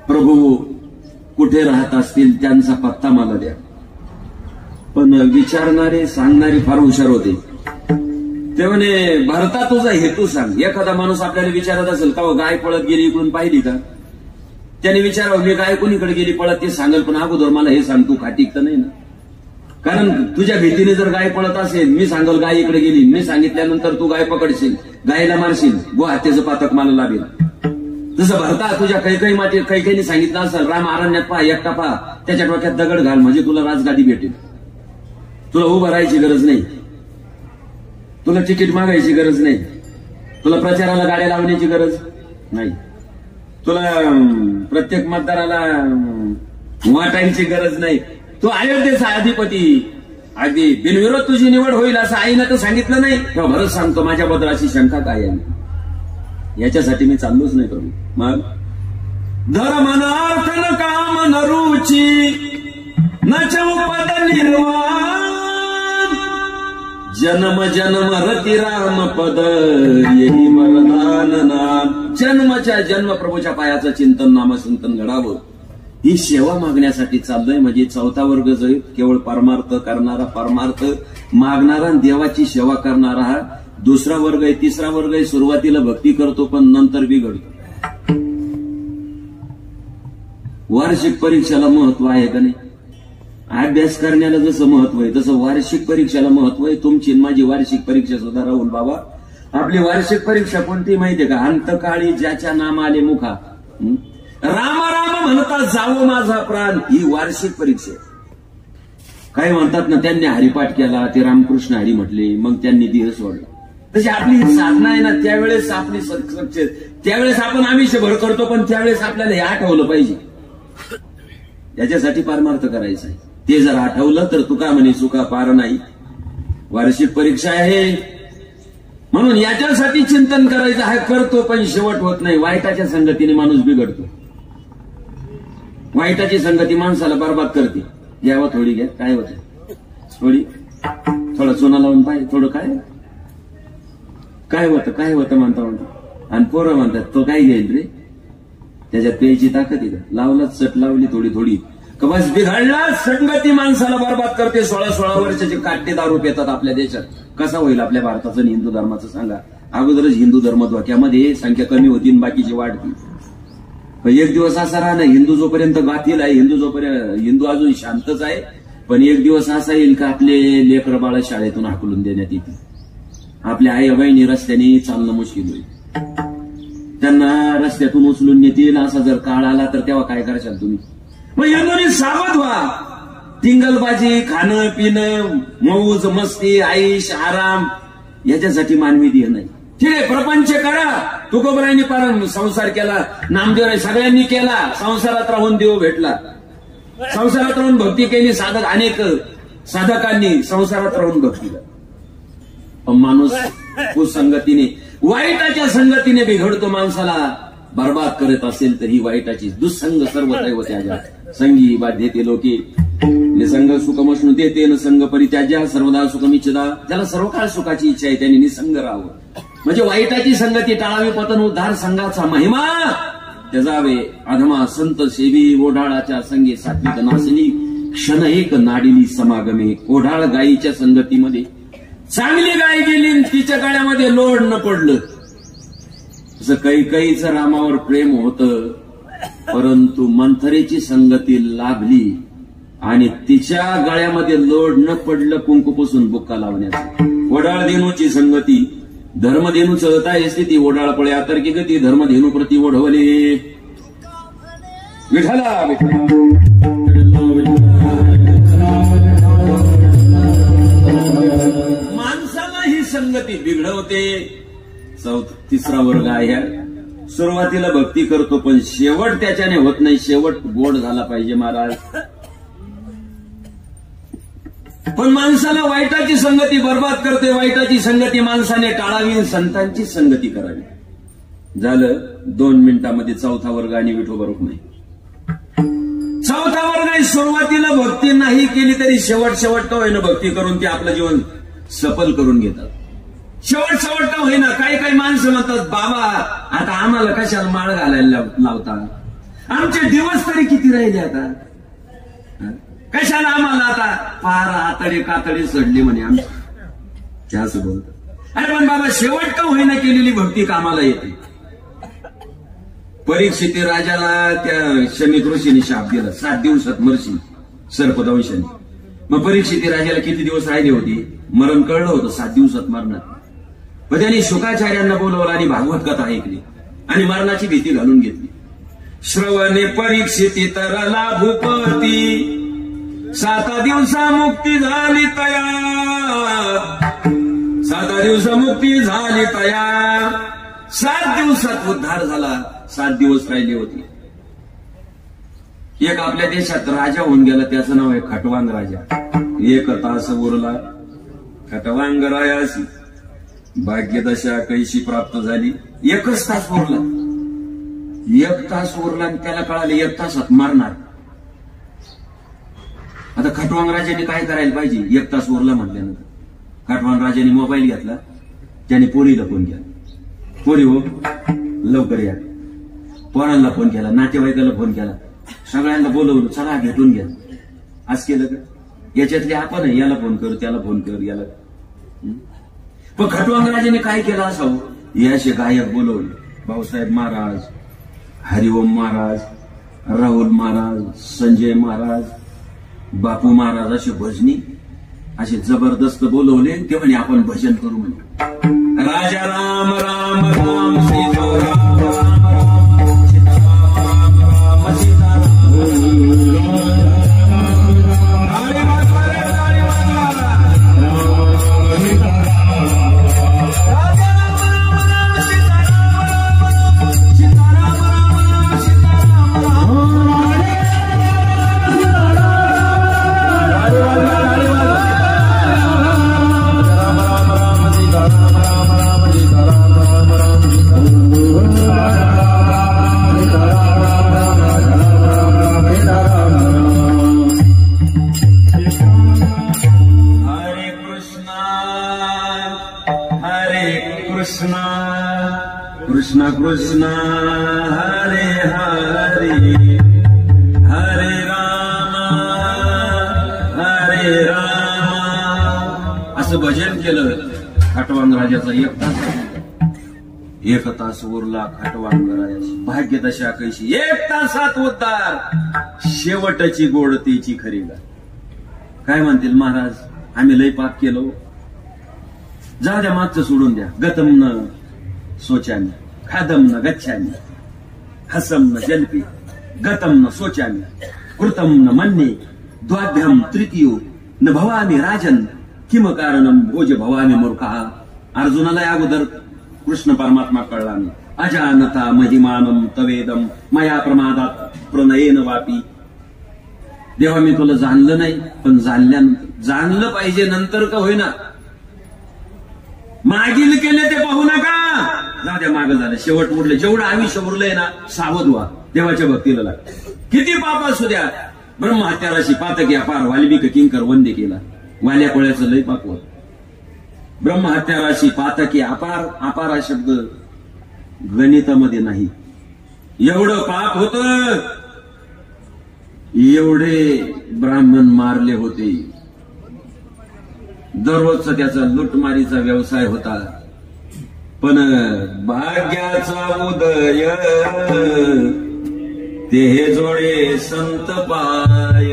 B: प्रभू कुठे राहत असतील त्यांचा पत्ता मला द्या. पण विचारणारे सांगणारे फार हुशार होते. ते म्हणे भरता तुझा हेतू सांग. एखादा माणूस आपल्याला विचारत असेल का गाय पळत गेली इकडून पाहिली का, त्याने विचारावं मी गाय कोणीकडे गेली पळत ते सांगेल, पण अगोदर मला हे सांग तू खाटीक तर नाही ना. कारण तुझ्या भीतीने जर गाय पळत असेल, मी सांगल गाय इकडे गेली, मी सांगितल्यानंतर तू गाय पकडशील, गायला मारशील, गो हत्येचं पातक मला लावेल. जसं भरता तुझ्या कैकेने सांगितलं असेल राम अरण्यात पहा, एकटा पहा, त्याच्या डोक्यात दगड घाल म्हणजे तुला राजगादी भेटेल. तुला उभं राहायची गरज नाही, तुला तिकीट मागायची गरज नाही, तुला प्रचाराला गाड्या लावण्याची गरज नाही, तुला प्रत्येक मतदाराला वाटायची गरज नाही. तू अयोध्येचा अधिपती, अगदी बिनविरोध तुझी निवड होईल असं आईनं तर सांगितलं नाही. तेव्हा भरत सांगतो माझ्याबद्दल अशी शंका काय आहे, याच्यासाठी मी चाललोच नाही प्रभू. मग धर्म नार्थ न काम न रुची न चौपद निर्वाण, जन्म जन्म रती राम पद येही वरदान नाम. जन्मच्या जन्म प्रभूच्या पायाचं चिंतन नामचिंतन घडावं ही सेवा मागण्यासाठी चाललोय. म्हणजे चौथा वर्ग जो केवळ परमार्थ करणारा, परमार्थ मागणारा, देवाची सेवा करणारा हा दुसरा वर्ग आहे. तिसरा वर्ग आहे सुरुवातीला भक्ती करतो पण नंतर बिघडतो. वार्षिक परीक्षेला महत्व आहे का नाही? अभ्यास करण्याला जसं महत्व आहे तसं वार्षिक परीक्षेला महत्व आहे. तुमची माझी वार्षिक परीक्षा सुद्धा राहुल बाबा. आपली वार्षिक परीक्षा कोणती माहितीये का? अंतकाळी ज्याच्या नाम आले मुखा, राम राम म्हणता जावो माझा प्राण, ही वार्षिक परीक्षा. काय म्हणतात ना, त्यांनी हरिपाठ केला, ते रामकृष्ण हरी म्हटले, मग त्यांनी देह सोडला. तशी आपली साधना आहे ना, त्यावेळेस आपली त्यावेळेस आपण आमिषभर करतो, पण त्यावेळेस आपल्याला हे आठवलं पाहिजे. याच्यासाठी परमार्थ करायचा आहे. ते जर आठवलं तर तुका म्हणे सुका पार नाही. वार्षिक परीक्षा आहे म्हणून याच्यासाठी चिंतन करायचं आहे. करतो पण शेवट होत नाही. वाईटाच्या संगतीने माणूस बिघडतो. वाईटाची संगती माणसाला बरबाद करते. घ्यावा थोडी, घ्या काय होतं, थोडी थोडं सोना लावून पाहिजे, थोडं काय होतं म्हणता आणि पोरं म्हणतात तो काय घेईल रे, त्याच्यात प्यायची ताकद आहे का? लावलाच चट लावली थोडी थोडी बस बिघडला. संगती माणसाला बरबाद करते. 16-16 वर्षाचे काटे दारू पितात आपल्या देशात. कसा होईल आपल्या भारताचं आणि हिंदू धर्माचं सांगा? अगोदरच हिंदू धर्म धोक्यामध्ये, संख्या कमी होती आणि बाकीची वाढती. पण एक दिवस असा राहणार, हिंदू जोपर्यंत गातील आहे, हिंदू अजून शांतच आहे, पण एक दिवस असा येईल का आपले लेकर बाळ शाळेतून हाकलून देण्यात येतील. आपल्या आई बहिणी रस्त्याने चालणं मुश्किल होईल. त्यांना रस्त्यातून उचलून नेतील. असा जर काळ आला तर तेव्हा काय कराल तुम्ही? मग हिंदूंनी सावध व्हा. टिंगलबाजी, खाणं पिणं, मौज मस्ती, आईश आराम याच्यासाठी मानवी देह नाही. ठीक आहे, प्रपंच करा. तुकोबरायांनी पार संसार केला, नामदेव सगळ्यांनी केला. संसारात राहून देव भेटला, संसारात राहून भक्ती केली. साधक अनेक साधकांनी संसारात राहून भक्ती. पण माणूस कुसंगतीने, वाईटाच्या संगतीने बिघडतो. माणसाला बर्बाद करत असेल तर ही वाईटाची दुःसंग सर्व दैव त्याच्या संगी बाध्यते लोके निसंग सुखमश्नु देते न संग परित्याज्या सर्वदा सुखमिच्छदा. ज्याला सर्व काळ सुखाची इच्छा आहे त्यांनी निसंग राहावं. म्हणजे वाईटाची संगती टाळावी. पतन उद्धार संघाचा महिमा त्याजावे अधमा संत सेवी. ओढाळाच्या संगे सात्विक नासनी क्षण एक नाडिली समागमे. ओढाळ गायीच्या संगतीमध्ये चांगली गाय गेली, तिच्या गळ्यामध्ये लोड न पडलं. असं कैकईचं रामावर प्रेम होतं, परंतु मंथरेची संगती लाभली आणि तिच्या गळ्यामध्ये लोड न पडलं कुंकूपासून बुक्का लावण्याचं. ओढाळ धेनूची संगती धर्मधेनूचं होता स्थिती. ओढाळ पळे आतर्की गती धर्मधेनू प्रति ओढवले. विठ्ठला माणसाला ही संगती बिघडवते. तिसरा वर्ग आहे. सुरुवातीला भक्ती करतो पण शेवट त्याच्याने होत नाही. शेवट गोड झाला पाहिजे महाराज. पण माणसाला वाईटाची संगती बर्बाद करते. वाईटाची संगती माणसाने टाळावी, संतांची संगती करावी. झालं 2 मिनिटांमध्ये चौथा वर्ग आणि विठोबा रुक्माई. चौथा वर्ग सुरुवातीला भक्ती नाही केली तरी शेवट का होईना भक्ती करून ते आपलं जीवन सफल करून घेतात. शेवट का होईना. काही माणसं म्हणतात बाबा आता आम्हाला कशाला माळ घालायला लावता, आमचे दिवस तरी किती राहिले आता, कशाला आम्हाला आता फार आतडे कातडे सडले म्हणे आमचे असं बोलतात. अरे पण बाबा शेवट का होईना केलेली भक्ती कामाला येते. परीक्षिती राजाला त्या शमी ऋषीने शाप दिला 7 दिवसात मरशी सर्पदंशाने. मग परीक्षिती राजाला किती दिवस राहिले होते, मरण कळलं होतं 7 दिवसात मरणार. मग त्यांनी शुकाचार्यांना बोलवलं आणि भागवत कथा ऐकली आणि मरणाची भीती घालून घेतली. श्रवणे परीक्षिती तरला भूपती 7 दिवसा मुक्ती झाली तया. 7 दिवसा मुक्ती झाली तया. 7 दिवसात उद्धार झाला. 7 दिवस राहिले होते. एक आपल्या देशात राजा होऊन गेला, त्याचं नाव आहे खटवांग राजा. 1 तास उरला खटवांगरायासी भाग्यदशा कैशी प्राप्त झाली. 1च तास उरला. 1 तास उरला आणि त्याला कळाले 1 तासात मारणार. आता खटवांग राजाने काय करायला पाहिजे. 1 तास उरला म्हटल्यानंतर खटवांग राजाने मोबाईल घेतला, त्याने पोरीला फोन केला. पोरी हो लवकर या. पोरांना फोन केला, नातेवाईकाला फोन केला, सगळ्यांना बोलवलं, चला भेटून घ्या. आज केलं का. याच्यातले आपण याला फोन कर, त्याला फोन कर, याला. पण खटवांग राजाने काय केलं असावं. याचे गायक बोलवले, भाऊसाहेब महाराज, हरिओम महाराज, राहुल महाराज, संजय महाराज, बापू महाराज असे भजनी असे जबरदस्त बोलवले. ते म्हणे आपण भजन करू म्हणे. राजा राम राम राम सीता राम राम राम सीताराम राम सीताराम. कृष्ण कृष्ण हरे हरे हरे राम असं भजन केलं. खटवांग राजाचा 1 तास. 1 तास उरला खटवांग राजाची भाग्यदशा कैशी. 1 तासात उद्धार. शेवटची गोडतीची खरी गा. काय म्हणतील महाराज, आम्ही लय पाप केलो, जा द्या मागचं सोडून द्या. गतम न सोचामी खादम न गच्छामी हसम न जल्पी गतम न सोचामी कृतम न मन्ये द्वाभ्याम तृतीयो न भवामी राजन किम कारणम भोज भवामी मूर्खा. अर्जुनाला अगोदर कृष्ण परमात्मा कळला नाही. अजानता महिमानम तवेदम मया प्रमादात प्रणयेन वापी. देवा मी तुला जाणलं नाही, पण जाणलं पाहिजे नंतर का होईना. मागील केले ते पाहू नका, जाऊ द्या मागं झालं, शेवट उरले. जेवढं आयुष्य उरलंय ना, सावध व्हा, देवाच्या भक्तीला लाग. किती पाप असू द्या, ब्रह्महत्याराशी पातकी अपार वाल्मिक किंकर वंदे केला. वाल्या कोळ्याचं लय पाप होत. ब्रह्महत्याराशी पातकी अपार, अपार हा शब्द गणितामध्ये नाही. एवढं पाप होत, एवढे ब्राह्मण मारले होते. दररोजचा त्याचा लुटमारीचा व्यवसाय होता. पण भाग्याचा उदय ते हे जोडे संत पाय.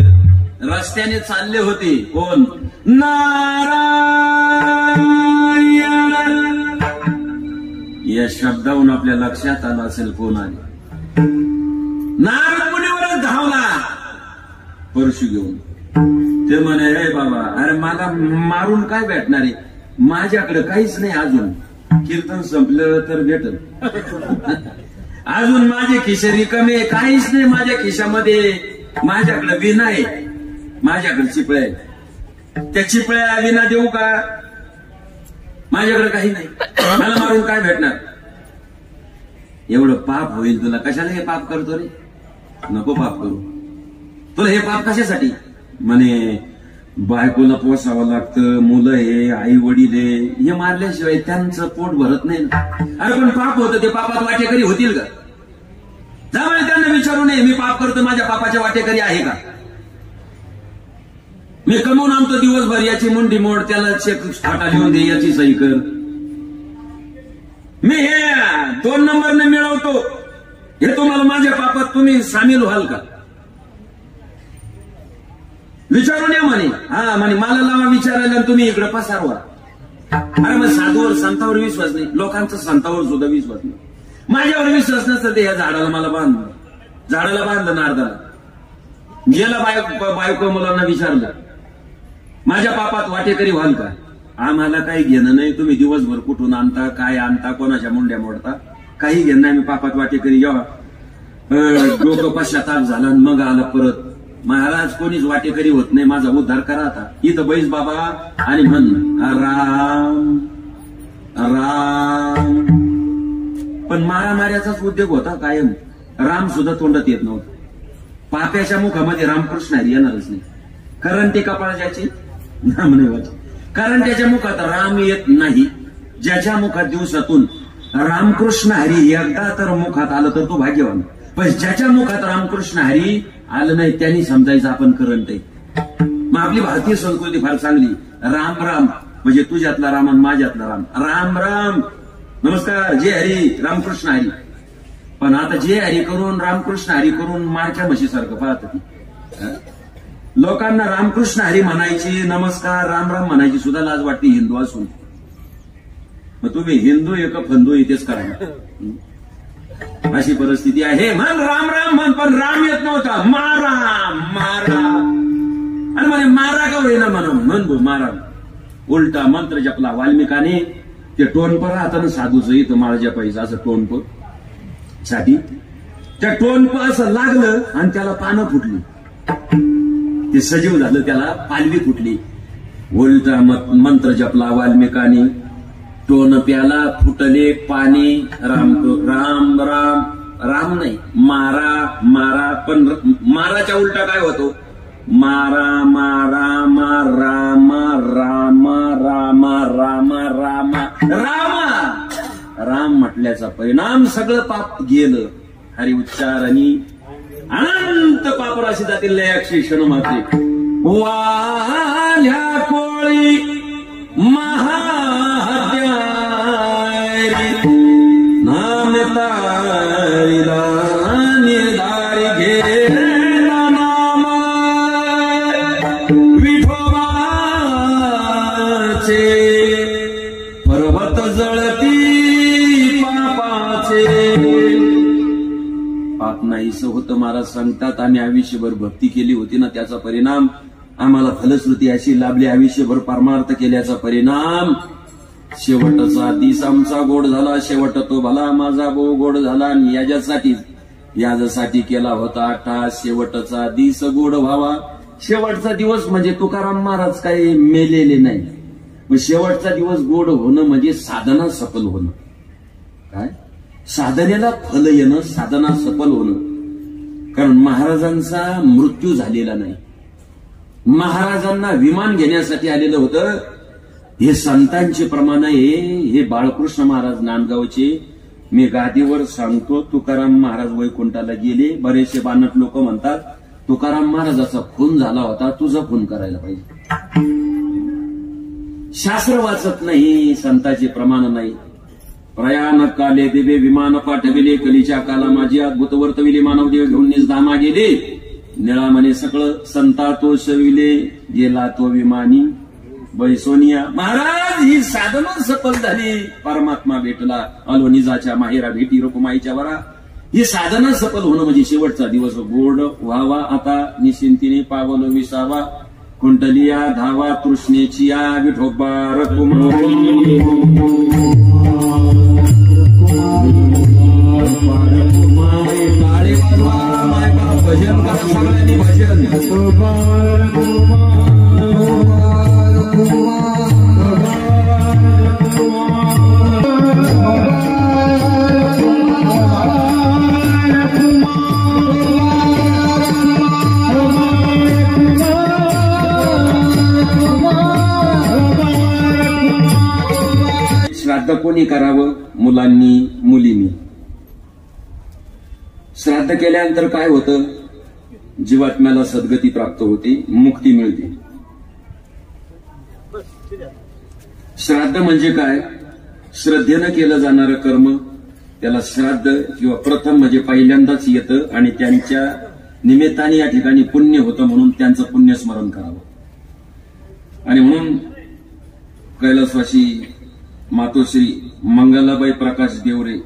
B: रस्त्याने चालले होते कोण? नारायण. या शब्दावरून आपल्या लक्षात आलं असेल कोण आले. नारद मुनीवरच धावला परशु घेऊन. ते म्हणे, हे बाबा, अरे मला मारून काय भेटणार आहे? माझ्याकडे काहीच नाही अजून. कीर्तन संपलं तर भेटल. अजून माझे खिशे रिकामे, काहीच नाही माझ्या खिशामध्ये. माझ्याकडे विना आहे, माझ्याकडे चिपळ्या आहे. त्या चिपळ्या विना देऊ का? माझ्याकडे काही नाही, मला मारून काय भेटणार? एवढं पाप होईल तुला, कशाला हे पाप करतो रे? नको पाप करू. तुला हे पाप कशासाठी? म्हणे बायकोला पोसावं लागतं, मुलं हे, आई वडील हे मारल्याशिवाय त्यांचं पोट भरत नाही. अरे पण पाप होतं, ते पापात वाटेकरी होतील का? त्यामुळे त्यांना विचारू नये, मी पाप करतो, माझ्या पापाच्या वाटेकरी आहे का? मी कमवून आणतो दिवसभर, याची मुंडी मोड, त्याला चेक फाटा लिहून दे, याची सही कर. मी हे 2 नंबरने मिळवतो, हे तुम्हाला माझ्या पापात तुम्ही सामील व्हाल का? विचारून या म्हणे. हा म्हणे, मला लावा विचारायला, तुम्ही इकडे पसारवा. अरे मग साधूवर संतावर विश्वास नाही, लोकांचा संतावर सुद्धा विश्वास नाही. माझ्यावर विश्वास नसतं ते या झाडाला मला बांधलं, झाडाला बांधलं नारदाला. गेला बायको मुलांना विचारलं, माझ्या पापात वाटेकरी व्हाल का? आम्हाला काही घेणं नाही, तुम्ही दिवसभर कुठून आणता, काय आणता, कोणाच्या मुंड्या मोडता, काही घेणं नाही. मी पापात वाटेकरी जेव्हा डोकं पश्चाताप झाला, मग आला परत, महाराज कोणीच वाटेकरी होत नाही, माझा उद्धार करा आता. इथं बैस बाबा आणि म्हण राम राम. पण मारामाऱ्याचाच उद्योग होता कायम. राम सुद्धा तोंडात येत नव्हतं. पाप्याच्या मुखामध्ये रामकृष्ण हरी येणारच नाही. कारण ते कपाळाची नाम नाही वाच. कारण त्याच्या मुखात राम येत नाही. ज्याच्या मुखात दिवसातून रामकृष्ण हरी एकदा तर मुखात आलं तर तो भाग्यवान. पण ज्याच्या मुखात रामकृष्ण हरी आलं नाही त्यांनी समजायचं आपण करंट आहे. मग आपली भारतीय संस्कृती फार चांगली. राम राम म्हणजे तुझ्यातला राम आणि माझ्यातला राम. राम राम नमस्कार, जय हरी, रामकृष्ण हरी. पण आता जय हरी करून रामकृष्ण हरी करून मारक्या म्हशीसारखं पाहत ती. लोकांना रामकृष्ण हरी म्हणायची, नमस्कार राम राम म्हणायची सुद्धा लाज वाटते हिंदू असून. मग तुम्ही हिंदू एक फंदू इथेच करा, अशी परिस्थिती आहे. म्हण राम राम म्हण, पण राम येत नव्हता. मारा मारा, आणि म्हणे मारा का होईना म्हणून म्हण मारा. उलटा मंत्र जपला वाल्मिकाने. ते टोनप राहतं ना साधूचं, इथं माळ जपायचं असं टोनप साठी. त्या टोनप असं लागलं आणि त्याला पानं फुटली, ते सजीव झालं, त्याला पालवी फुटली. उलटा मंत्र जपला वाल्मिकाने, टोन प्याला, फुटले पाणी. राम राम राम राम नाही, मारा मारा. पण माराच्या उलटा काय होतो? मारा मारा मारा राम राम राम राम राम. राम म्हटल्याचा परिणाम सगळं पाप गेलं. हरी उच्चारणी अनंत पापराशी जातील लयाक्षी क्षण मात्रे. वाल्या कोळी महाहत्यारी नाम तारिला निर्धारी घे नाम विठोबाचे पर्वत जळती पापाचे. पाप नाहीसं होतं महाराज सांगतात. आम्ही आयुष्यभर भक्ती केली होती ना, त्याचा परिणाम आम्हाला फलश्रुती अशी लाभली. आयुष्यभर परमार्थ केल्याचा परिणाम शेवटचा दिस आमचा गोड झाला. शेवट तो भला माझा भाऊ गोड झाला. आणि याच्यासाठी केला होता आठा शेवटचा दिस गोड व्हावा. शेवटचा दिवस म्हणजे तुकाराम महाराज काही मेलेले नाही. मग शेवटचा दिवस गोड होणं म्हणजे साधना सफल होणं. काय साधनेला फल येणं, साधना सफल होणं. कारण महाराजांचा मृत्यू झालेला नाही. महाराजांना विमान घेण्यासाठी आलेलं होतं. हे संतांचे प्रमाण आहे. हे बाळकृष्ण महाराज नांदगावचे. मी गादीवर सांगतो, तुकाराम महाराज वैकुंठाला गेले. बरेचसे बानट लोक म्हणतात तुकाराम महाराजाचा खून झाला होता, तुझा खून करायला पाहिजे. शास्त्र वाचत नाही, संतांचे प्रमाण नाही. प्रयाण काले देवे विमान पाठविले, कलीच्या काला माझी अद्भुत वर्तविले. मानवदेव घेऊन निजधामा गेले, निळा म्हणे सकळ संता तो शविले. गेला तो विमानी बैसोनिया. महाराज ही साधना सफल झाली. परमात्मा भेटला. अलो निजाच्या माहेरा भेटी रुकुमाईच्या वरा. ही साधना सफल होणं म्हणजे शेवटचा दिवस गोड व्हावा. आता निश्चिंतीने पावलो विसावा. कुंटलिया धावा तृष्णेची या विठोबा काळे भजन करा सगळ्यांनी भजन. श्राद्ध कोणी करावं? मुलांनी, मुलींनी. श्राद्ध केल्यानंतर काय होतं? जीवात्म्याला सद्गती प्राप्त होते, मुक्ती मिळते. श्राद्ध म्हणजे काय? श्रद्धेनं केलं जाणारं कर्म, त्याला श्राद्ध किंवा प्रथम म्हणजे पहिल्यांदाच येतं. आणि त्यांच्या निमित्ताने या ठिकाणी पुण्य होतं, म्हणून त्यांचं पुण्यस्मरण करावं. आणि म्हणून कैलासवासी मातोश्री मंगलाबाई प्रकाश देवरे,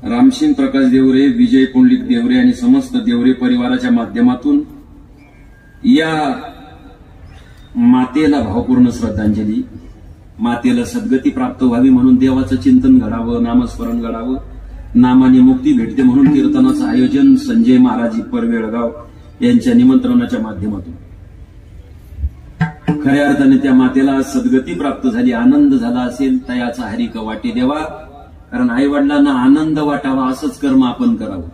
B: रामसिंग प्रकाश देवरे, विजय पुंडलिक देवरे आणि समस्त देवरे परिवाराच्या माध्यमातून या मातेला भावपूर्ण श्रद्धांजली. मातेला सद्गती प्राप्त व्हावी म्हणून देवाचं चिंतन घडावं, नामस्मरण घडावं. नामाने मुक्ती भेटते म्हणून कीर्तनाचं आयोजन संजय महाराज परवेळगाव यांच्या निमंत्रणाच्या माध्यमातून. खऱ्या अर्थाने त्या मातेला सद्गती प्राप्त झाली, आनंद झाला असेल तयाचा हरिक वाटे देवा. कारण आई वडिलांना आनंद वाटावा असंच कर्म आपण करावं.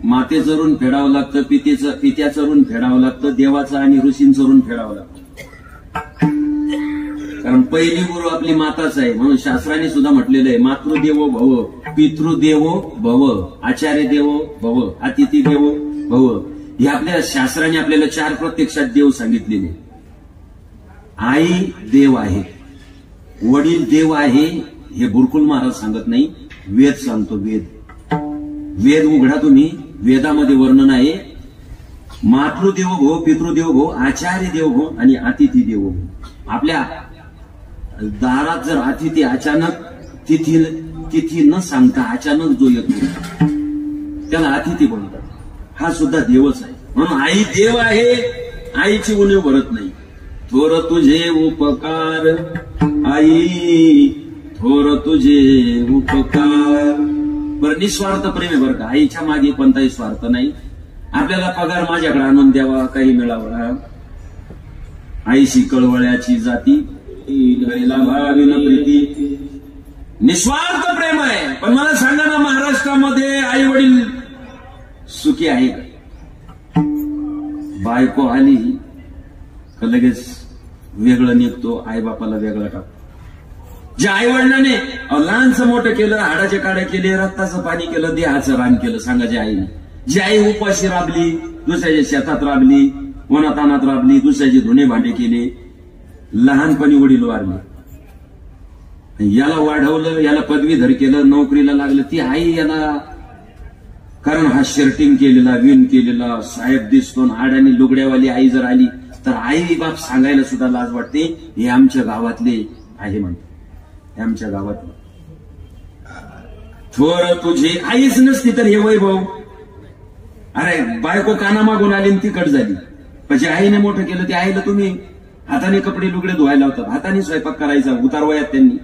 B: मातेचं ऋण फेडावं लागतं, पित्याचं ऋण फेडावं लागतं, देवाचं आणि ऋषींचं ऋण फेडावं लागतं. कारण पहिली गुरु आपली माताच आहे. म्हणून शास्त्राने सुद्धा म्हटलेलं आहे, मातृदेवो भव, पितृदेवो भव, आचार्य देवो भव, अतिथी देवो भव. हे आपल्या शास्त्राने आपल्याला 4 प्रत्यक्षात देव सांगितलेले. आई देव आहे, वडील देव आहे. हे बुरकुल महाराज सांगत नाही, वेद सांगतो. वेद उघडा तुम्ही, वेदामध्ये वर्णन आहे. मातृदेव भो, पितृदेव भो, आचार्य देव भो आणि अतिथी देव भो. आपल्या दारात जर अतिथी अचानक तिथी न सांगता अचानक जो येतो त्याला अतिथी बोलतात. हा सुद्धा देवच आहे. म्हणून आई देव आहे, आईची उणीव भरत नाही. थोर तुझे उपकार आई, थोर तुझे उपकार. बरं, निस्वार्थ प्रेम आहे बरं का. आईच्या मागे कोणताही स्वार्थ नाही. आपल्याला पगार माझ्याकडे आणून द्यावा, काही मिळावा. आईशी कळवळ्याची जाती, घरीला भाविन प्रीती. निस्वार्थ प्रेम आहे. पण मला सांगा ना, महाराष्ट्रामध्ये आई वडील सुखी आहे का? बायको आली का लगेच वेगळं निघतो, आई बापाला वेगळं टाकतो. जे आई वडिलांनी लहानचं मोठं केलं, हाडाचे काड्या केले, रक्ताचं पाणी केलं, देहाचं रान केलं, सांगायच्या आईने. जी आई उपाशी राबली, दुसऱ्याच्या शेतात राबली, वनातानात राबली, दुसऱ्याचे धुणे भांडे केले, लहानपणी वडील वारले, याला वाढवलं, याला पदवीधर केलं, नोकरीला लागलं, ती आई याला. कारण हा शर्टिंग केलेला, विण केलेला साहेब दिसतो. हाडाने लुगड्यावाली आई जर आली तर आई बाप सांगायला सुद्धा लाज वाटते. हे आमच्या गावातले आहे म्हणते, हे आमच्या गावातले. थोर तुझी आईच नसती तर हे वैभव. अरे बायको काना मागून आली आणि ती कट झाली. म्हणजे आईने मोठं केलं. ते आईला तुम्ही हाताने कपडे लुगडे धुवायला होतात, हाताने स्वयंपाक करायचा उतार वयात त्यांनी.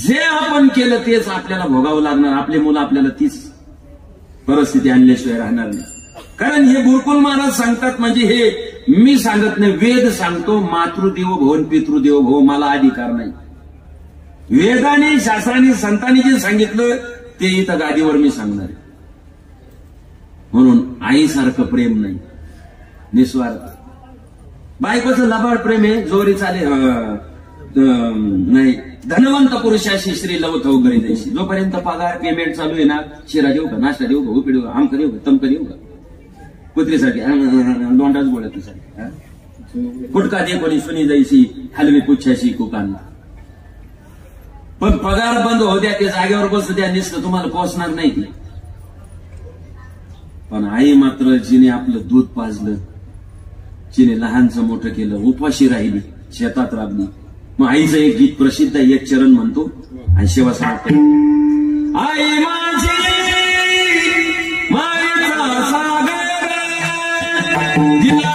B: जे आपण केलं तेच आपल्याला भोगावं लागणार. आपले मुलं आपल्याला तीच परिस्थिती आणल्याशिवाय राहणार नाही. कारण हे गुरुकुल महाराज सांगतात म्हणजे हे मी सांगत नाही, वेद सांगतो. मातृदेवो भव पितृदेवो भव, मला अधिकार नाही. वेदाने शास्त्राने संतांनी जे सांगितलं ते इथं गादीवर मी सांगणार आहे. म्हणून आईसारखं प्रेम नाही, निस्वार्थ. बायकोचं लबाड प्रेम आहे, जोरी चाले नाही. धनवंत पुरुषाशी श्री लवथव गरी जायची. जोपर्यंत पगार पेमेंट चालू आहे ना, शिरा देऊ का, नाश्ता देऊ का, उपीड देऊ का, आमक देऊ का, तमक देऊ का, कुत्रीसाठी दोंडाच गोळ्यासाठी गुटका दे कोणी सुनी जायची, हलवी पुच्छाशी कुकांना. पण पगार बंद होऊ द्या, ते जागेवर बसू द्या, निसतं तुम्हाला पोचणार नाही ती. पण आई मात्र जिने आपलं दूध पाजलं, जिने लहानचं मोठं केलं, उपाशी राहिली, शेतात राबली. मग आईचं एक गीत प्रसिद्ध आहे, एक चरण म्हणतो आणि शेवा सांगतो. आई माझी मायेचा सागर दिला